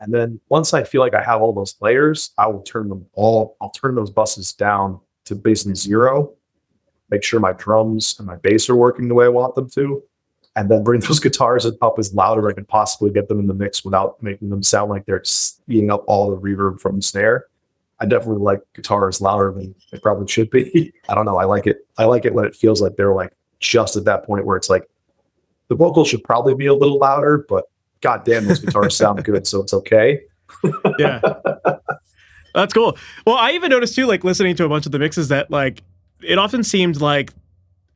And then once I feel like I have all those layers, I'll turn those buses down to basically 0, make sure my drums and my bass are working the way I want them to, and then bring those guitars up as loud as I can possibly get them in the mix without making them sound like they're speeding up all the reverb from the snare. I definitely like guitars louder than they probably should be. I don't know. I like it. I like it when it feels like they're like just at that point where it's like the vocals should probably be a little louder, but goddamn, those guitars sound good, so it's okay. Yeah. That's cool. Well, I even noticed too, like listening to a bunch of the mixes, that like it often seemed like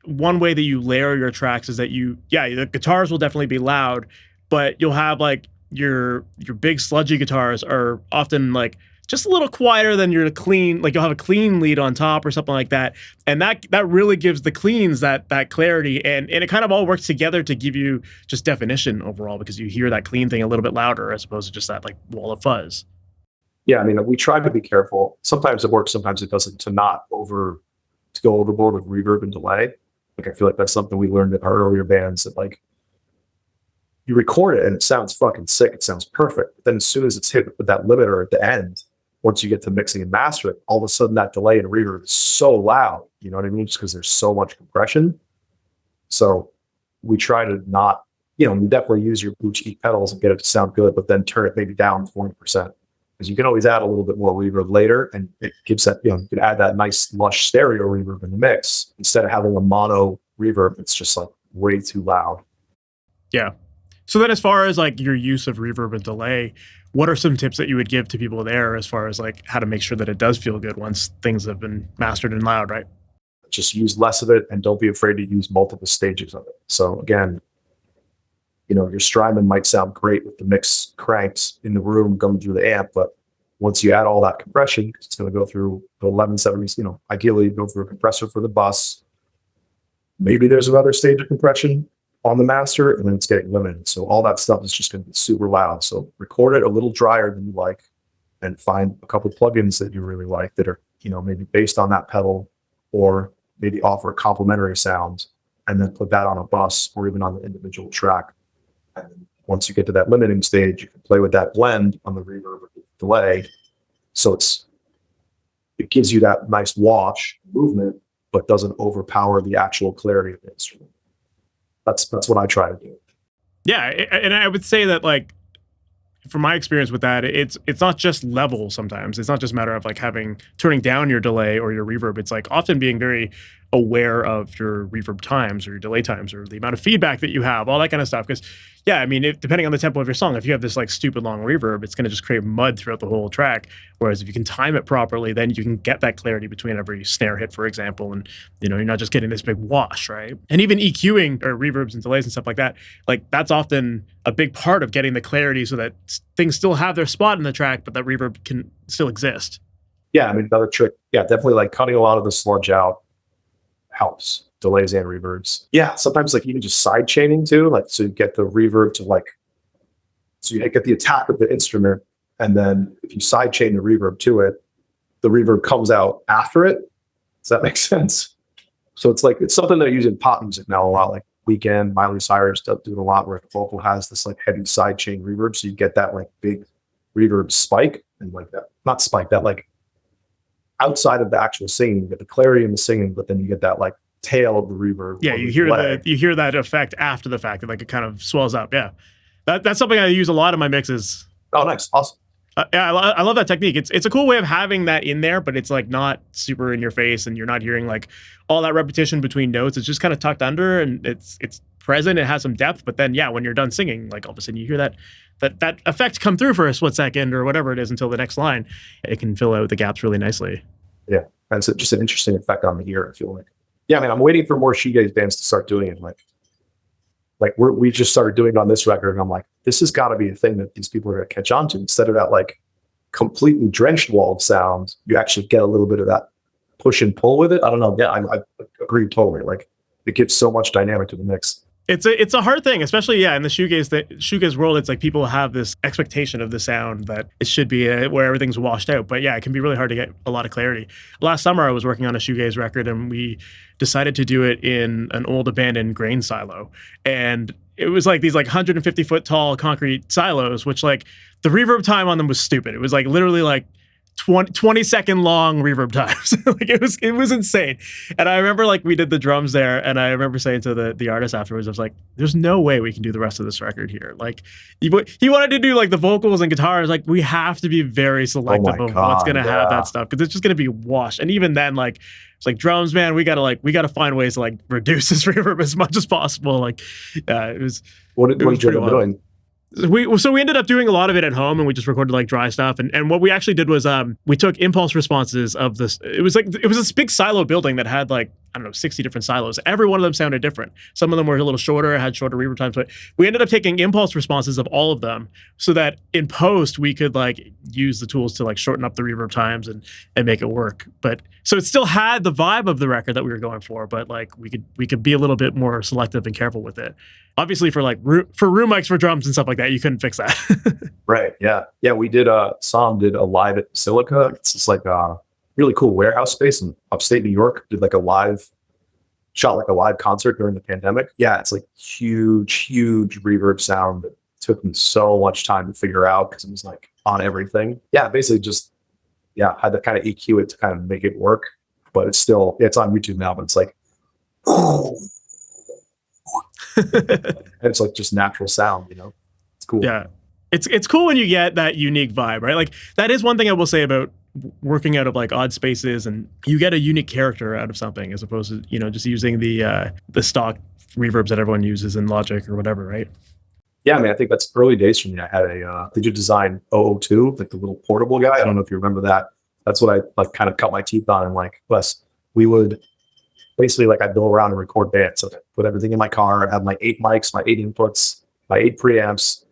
one way that you layer your tracks is that the guitars will definitely be loud, but you'll have like your big sludgy guitars are often like just a little quieter than your clean, like you'll have a clean lead on top or something like that. And that really gives the cleans that clarity, and it kind of all works together to give you just definition overall, because you hear that clean thing a little bit louder as opposed to just that like wall of fuzz. Yeah, I mean, we try to be careful. Sometimes it works, sometimes it doesn't, to go overboard with reverb and delay. Like, I feel like that's something we learned in our earlier bands, that like you record it and it sounds fucking sick. It sounds perfect. But then as soon as it's hit with that limiter at the end, once you get to mixing and mastering, all of a sudden that delay and reverb is so loud, you know what I mean? Just because there's so much compression. So we try to not, you definitely use your boutique pedals and get it to sound good, but then turn it maybe down 20%. Because you can always add a little bit more reverb later, and it gives that, you can add that nice lush stereo reverb in the mix instead of having a mono reverb. It's just like way too loud. Yeah. So then as far as like your use of reverb and delay, what are some tips that you would give to people there as far as like how to make sure that it does feel good once things have been mastered and loud, right? Just use less of it, and don't be afraid to use multiple stages of it. So again, your Strymon might sound great with the mix cranked in the room going through the amp, but once you add all that compression, it's going to go through the 1170s, ideally go through a compressor for the bus. Maybe there's another stage of compression on the master, and then it's getting limited. So all that stuff is just going to be super loud. So record it a little drier than you like, and find a couple of plugins that you really like that are, maybe based on that pedal, or maybe offer a complementary sound, and then put that on a bus or even on the individual track. And then once you get to that limiting stage, you can play with that blend on the reverb or the delay. So it gives you that nice wash movement, but doesn't overpower the actual clarity of the instrument. That's what I try to do. Yeah, and I would say that, like, from my experience with that, it's not just level sometimes. It's not just a matter of like turning down your delay or your reverb. It's like often being very aware of your reverb times or your delay times or the amount of feedback that you have, all that kind of stuff. Because yeah, I mean, depending on the tempo of your song, if you have this like stupid long reverb, it's going to just create mud throughout the whole track. Whereas if you can time it properly, then you can get that clarity between every snare hit, for example. And, you're not just getting this big wash, right? And even EQing or reverbs and delays and stuff like that, that's often a big part of getting the clarity so that things still have their spot in the track, but that reverb can still exist. Yeah, I mean, another trick, definitely like cutting a lot of the sludge out helps. Delays and reverbs. Yeah, sometimes like even just side chaining too, like so you get the reverb to so you get the attack of the instrument, and then if you side chain the reverb to it, the reverb comes out after it. Does that make sense? So it's something that I use in pop music now a lot, like Weeknd, Miley Cyrus doing a lot, where the vocal has this like heavy side chain reverb, so you get that like big reverb spike, and like that, not spike, that like outside of the actual singing, you get the clarity in the singing, but then you get that like tail of the reverb. Yeah, you hear that effect after the fact, like it kind of swells up. Yeah, that's something I use a lot in my mixes. Oh, nice, awesome. Yeah, I love that technique. It's a cool way of having that in there, but it's like not super in your face, and you're not hearing like all that repetition between notes. It's just kind of tucked under, and it's present. It has some depth, but then when you're done singing, like all of a sudden you hear that effect come through for a split second or whatever it is until the next line. It can fill out the gaps really nicely. Yeah, and it's just an interesting effect on the ear, I feel like. Yeah, I mean, I'm waiting for more shoegaze bands to start doing it. Like we just started doing it on this record, and I'm like, this has got to be a thing that these people are going to catch on to. Instead of that like completely drenched wall of sound, you actually get a little bit of that push and pull with it. I don't know. Yeah, I agree totally. Like, it gives so much dynamic to the mix. It's a hard thing, especially in the shoegaze world. It's like people have this expectation of the sound that it should be where everything's washed out. But yeah, it can be really hard to get a lot of clarity. Last summer, I was working on a shoegaze record, and we decided to do it in an old abandoned grain silo, and it was like these 150-foot tall concrete silos, which like the reverb time on them was stupid. It was like literally like 20-second long reverb times. Like it was insane. And I remember like we did the drums there, and I remember saying to the artist afterwards, I was like, there's no way we can do the rest of this record here. Like he wanted to do like the vocals and guitars. Like we have to be very selective of what's gonna have that stuff, because it's just gonna be washed. And even then, like it's like drums, man, we gotta find ways to like reduce this reverb as much as possible. Like it was what did you end up doing? We ended up doing a lot of it at home, and we just recorded like dry stuff. And what we actually did was we took impulse responses of this. It was this big silo building that had like, I don't know, 60 different silos. Every one of them sounded different. Some of them were a little shorter, had shorter reverb times, but we ended up taking impulse responses of all of them so that in post we could like use the tools to like shorten up the reverb times and make it work. But so it still had the vibe of the record that we were going for, but like we could be a little bit more selective and careful with it. Obviously for room mics for drums and stuff like that, you couldn't fix that. Right. Yeah. Yeah. We did Sam did a live at Silica. It's just like a really cool warehouse space in upstate New York. Did like a live concert during the pandemic. Yeah. It's like huge reverb sound that took me so much time to figure out because it was like on everything. Yeah. Basically just, had to kind of EQ it to kind of make it work, but it's still, it's on YouTube now, but it's like, and it's like just natural sound, it's cool. Yeah. It's cool when you get that unique vibe, right? Like that is one thing I will say about working out of like odd spaces, and you get a unique character out of something as opposed to, just using the stock reverbs that everyone uses in Logic or whatever, right? Yeah, I mean, I think that's early days for me. I had a Digidesign 002, like the little portable guy. I don't know if you remember that. That's what I like kind of cut my teeth on. And like, plus we would basically like I'd go around and record bands. So I'd put everything in my car, have my 8 mics, my 8 inputs, my 8 preamps,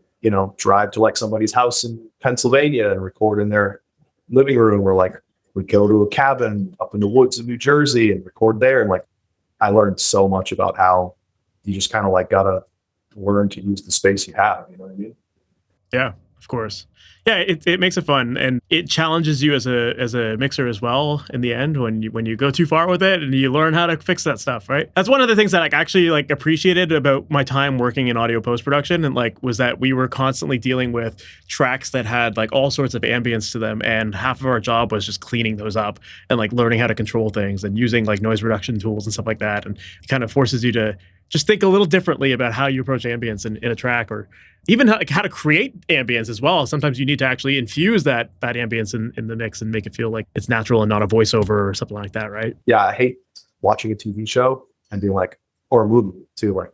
drive to like somebody's house in Pennsylvania and record in their living room, or like we'd go to a cabin up in the woods of New Jersey and record there. And like, I learned so much about how you just kind of like gotta learn to use the space you have. You know what I mean? Yeah, of course. Yeah, it makes it fun, and it challenges you as a mixer as well. In the end, when you go too far with it, and you learn how to fix that stuff, right? That's one of the things that I actually like appreciated about my time working in audio post production, and like was that we were constantly dealing with tracks that had like all sorts of ambience to them, and half of our job was just cleaning those up and like learning how to control things and using like noise reduction tools and stuff like that, and it kind of forces you to just think a little differently about how you approach ambience in a track, or even how to create ambience as well. Sometimes you need to actually infuse that ambience in the mix and make it feel like it's natural and not a voiceover or something like that, right? Yeah, I hate watching a TV show and being like, or a movie too, like,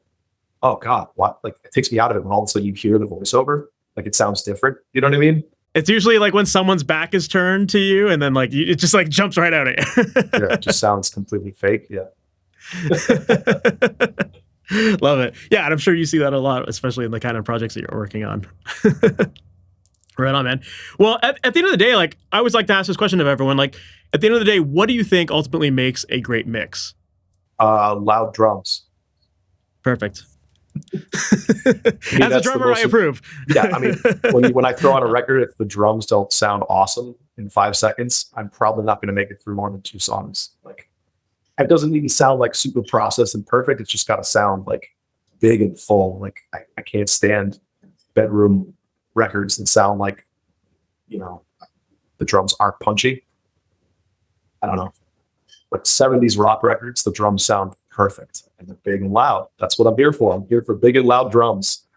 oh God, what? Like it takes me out of it when all of a sudden you hear the voiceover, like it sounds different. You know what I mean? It's usually like when someone's back is turned to you and then like it just like jumps right out at you. Yeah, it just sounds completely fake. Yeah. Love it. Yeah, and I'm sure you see that a lot, especially in the kind of projects that you're working on. Right on, man. Well, at the end of the day, like I always like to ask this question of everyone. Like, at the end of the day, what do you think ultimately makes a great mix? Loud drums. Perfect. As a drummer, I approve. Yeah, I mean, when I throw on a record, if the drums don't sound awesome in 5 seconds, I'm probably not going to make it through more than 2 songs. Like, it doesn't need to sound like super processed and perfect. It's just got to sound like big and full. Like I can't stand bedroom records that sound like, the drums aren't punchy. I don't know. Like 70s rock records, the drums sound perfect and they're big and loud. That's what I'm here for. I'm here for big and loud drums.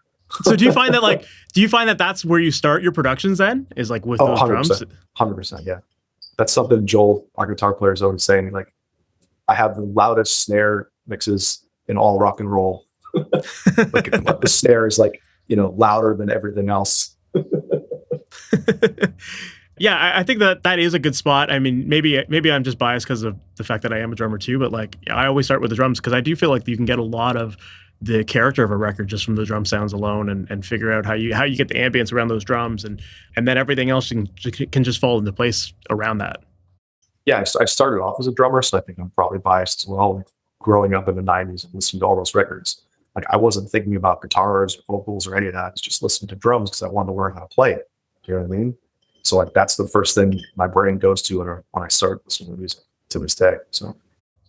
So do you find that that's where you start your productions then? Is like with those 100%, drums? 100%. Yeah. That's something Joel, our guitar player, is always saying. Like, I have the loudest snare mixes in all rock and roll. Like the snare is like, louder than everything else. Yeah, I think that is a good spot. I mean, maybe I'm just biased because of the fact that I am a drummer too, but like I always start with the drums because I do feel like you can get a lot of the character of a record just from the drum sounds alone, and figure out how you get the ambience around those drums, and then everything else can just fall into place around that. Yeah, I started off as a drummer, so I think I'm probably biased as well. Like, growing up in the 90s and listening to all those records, Like I wasn't thinking about guitars or vocals or any of that. I was just listening to drums because I wanted to learn how to play it. You know what I mean? So like that's the first thing my brain goes to when I start listening to music to this day. So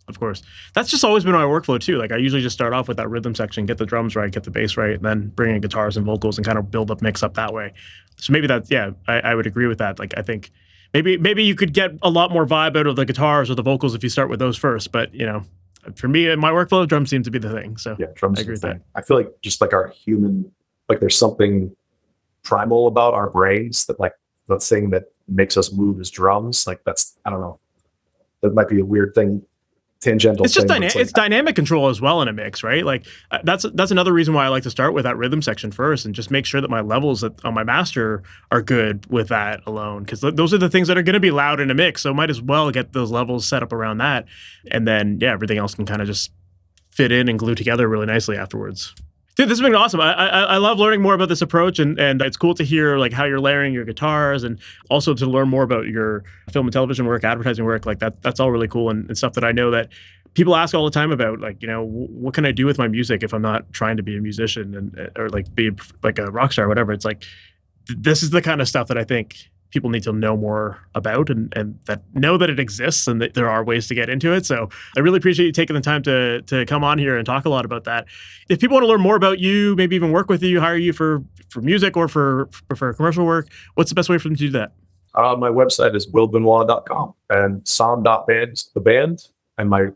of course. That's just always been my workflow too. Like I usually just start off with that rhythm section, get the drums right, get the bass right, and then bring in guitars and vocals and kind of build up, mix up that way. So maybe that's, yeah, I would agree with that. Like I think maybe you could get a lot more vibe out of the guitars or the vocals if you start with those first. But you know, for me in my workflow, drums seem to be the thing. So yeah, drums I agree with that. I feel like just like our human, like there's something primal about our brains that like the thing that makes us move is drums. Like that's, I don't know, that might be a weird thing. Tangential. It's just it's dynamic control as well in a mix, right? Like that's another reason why I like to start with that rhythm section first and just make sure that my levels on my master are good with that alone, because those are the things that are going to be loud in a mix. So might as well get those levels set up around that, and then yeah, everything else can kind of just fit in and glue together really nicely afterwards. Dude, this has been awesome. I love learning more about this approach, and it's cool to hear like how you're layering your guitars, and also to learn more about your film and television work, advertising work. Like that's all really cool and stuff that I know that people ask all the time about. Like, you know, what can I do with my music if I'm not trying to be a musician or like be like a rock star or whatever. It's like this is the kind of stuff that I think people need to know more about, and that know that it exists and that there are ways to get into it. So I really appreciate you taking the time to come on here and talk a lot about that. If people want to learn more about you, maybe even work with you, hire you for music or for commercial work, what's the best way for them to do that? My website is willbenoit.com, and som.band is the band, and my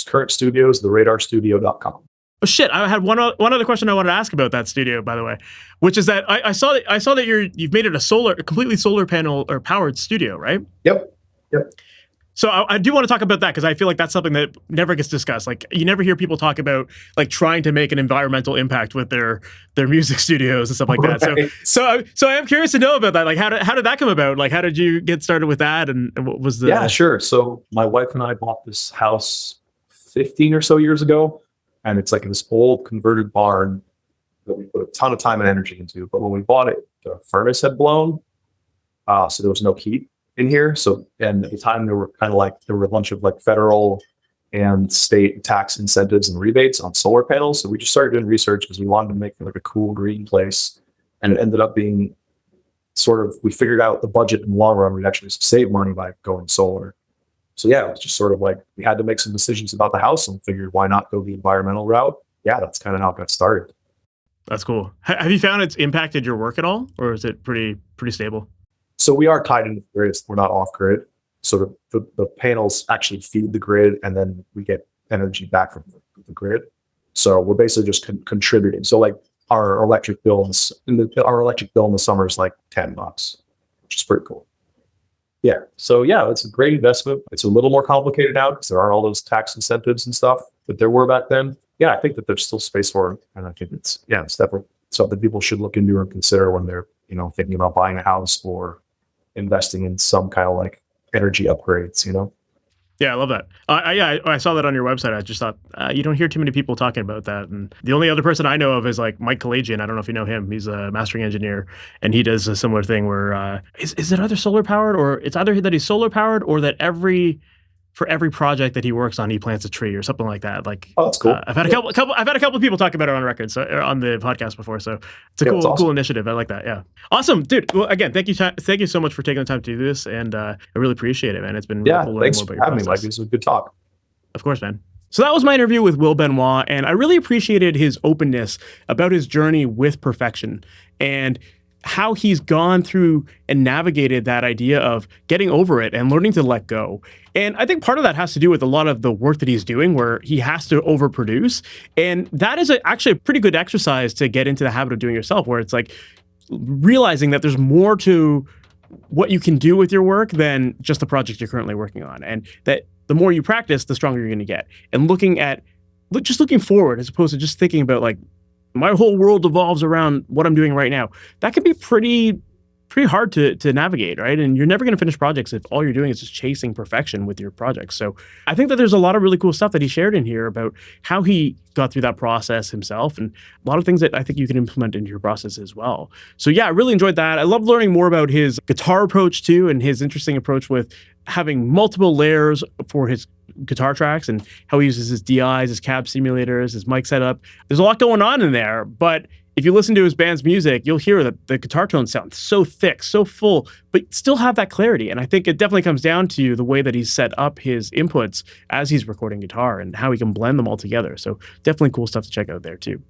current studio is theradarstudio.com. Oh shit! I had one other question I wanted to ask about that studio, by the way, which is that I saw that you've made it a completely solar panel or powered studio, right? Yep. So I do want to talk about that because I feel like that's something that never gets discussed. Like you never hear people talk about like trying to make an environmental impact with their music studios and stuff like that. Right. So I am curious to know about that. Like how did that come about? Like how did you get started with that, and what was the? Yeah, sure. So my wife and I bought this house 15 or so years ago. And it's like this old converted barn that we put a ton of time and energy into. But when we bought it, the furnace had blown. So there was no heat in here. So, and at the time there were a bunch of like federal and state tax incentives and rebates on solar panels. So we just started doing research because we wanted to make like a cool green place. And it ended up being we figured out the budget in the long run, we'd actually save money by going solar. So yeah, it was just sort of like we had to make some decisions about the house and figured why not go the environmental route. Yeah, that's kind of how it got started. That's cool. Have you found it's impacted your work at all, or is it pretty stable? So we are tied into the grid. We're not off grid. So the panels actually feed the grid, and then we get energy back from the grid. So we're basically just contributing. So like our electric bill in the summer is like $10, which is pretty cool. Yeah. So yeah, it's a great investment. It's a little more complicated now because there aren't all those tax incentives and stuff that there were back then. Yeah, I think that there's still space for it. And I think it's definitely something people should look into and consider when they're, thinking about buying a house or investing in some kind of like energy upgrades, Yeah, I love that. I saw that on your website. I just thought you don't hear too many people talking about that. And the only other person I know of is like Mike Calagian. I don't know if you know him. He's a mastering engineer, and he does a similar thing where is it either solar powered, or it's either that he's solar powered or that for every project that he works on, he plants a tree or something like that. Like, oh, that's cool. I've had a couple of people talk about it on record, so on the podcast before. So it's a cool initiative. I like that. Yeah, awesome, dude. Well, again, thank you so much for taking the time to do this, and I really appreciate it, man. It's been really cool thanks for having me, Mike. This was a good talk. Of course, man. So that was my interview with Will Benoit, and I really appreciated his openness about his journey with perfection and how he's gone through and navigated that idea of getting over it and learning to let go. And I think part of that has to do with a lot of the work that he's doing where he has to overproduce. And that is actually a pretty good exercise to get into the habit of doing yourself, where it's like realizing that there's more to what you can do with your work than just the project you're currently working on. And that the more you practice, the stronger you're going to get. And looking forward as opposed to just thinking about like, my whole world evolves around what I'm doing right now. That can be pretty hard to navigate, right? And you're never going to finish projects if all you're doing is just chasing perfection with your projects. So I think that there's a lot of really cool stuff that he shared in here about how he got through that process himself, and a lot of things that I think you can implement into your process as well. So yeah, I really enjoyed that. I love learning more about his guitar approach too, and his interesting approach with having multiple layers for his guitar tracks and how he uses his DIs, his cab simulators, his mic setup. There's a lot going on in there, but if you listen to his band's music, you'll hear that the guitar tones sound so thick, so full, but still have that clarity. And I think it definitely comes down to the way that he's set up his inputs as he's recording guitar and how he can blend them all together. So definitely cool stuff to check out there too.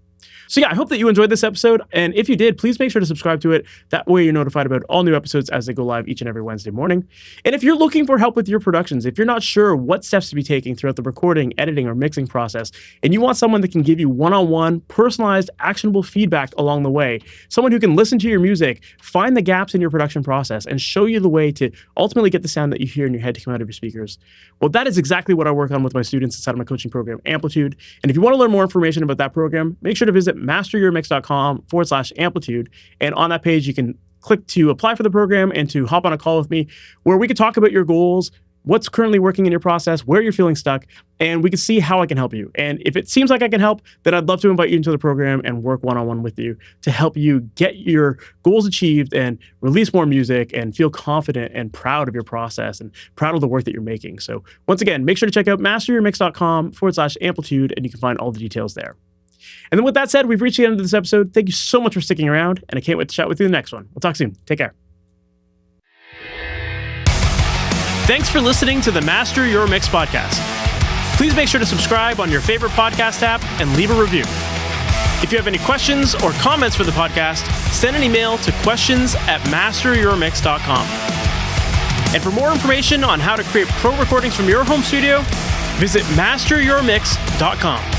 So yeah, I hope that you enjoyed this episode. And if you did, please make sure to subscribe to it. That way you're notified about all new episodes as they go live each and every Wednesday morning. And if you're looking for help with your productions, if you're not sure what steps to be taking throughout the recording, editing, or mixing process, and you want someone that can give you one-on-one, personalized, actionable feedback along the way, someone who can listen to your music, find the gaps in your production process, and show you the way to ultimately get the sound that you hear in your head to come out of your speakers, well, that is exactly what I work on with my students inside of my coaching program, Amplitude. And if you want to learn more information about that program, make sure to visit MasterYourMix.com/amplitude. And on that page, you can click to apply for the program and to hop on a call with me where we can talk about your goals, what's currently working in your process, where you're feeling stuck, and we can see how I can help you. And if it seems like I can help, then I'd love to invite you into the program and work one-on-one with you to help you get your goals achieved and release more music and feel confident and proud of your process and proud of the work that you're making. So once again, make sure to check out MasterYourMix.com/amplitude, and you can find all the details there. And then with that said, we've reached the end of this episode. Thank you so much for sticking around, and I can't wait to chat with you in the next one. We'll talk soon. Take care. Thanks for listening to the Master Your Mix podcast. Please make sure to subscribe on your favorite podcast app and leave a review. If you have any questions or comments for the podcast, send an email to questions@masteryourmix.com. And for more information on how to create pro recordings from your home studio, visit masteryourmix.com.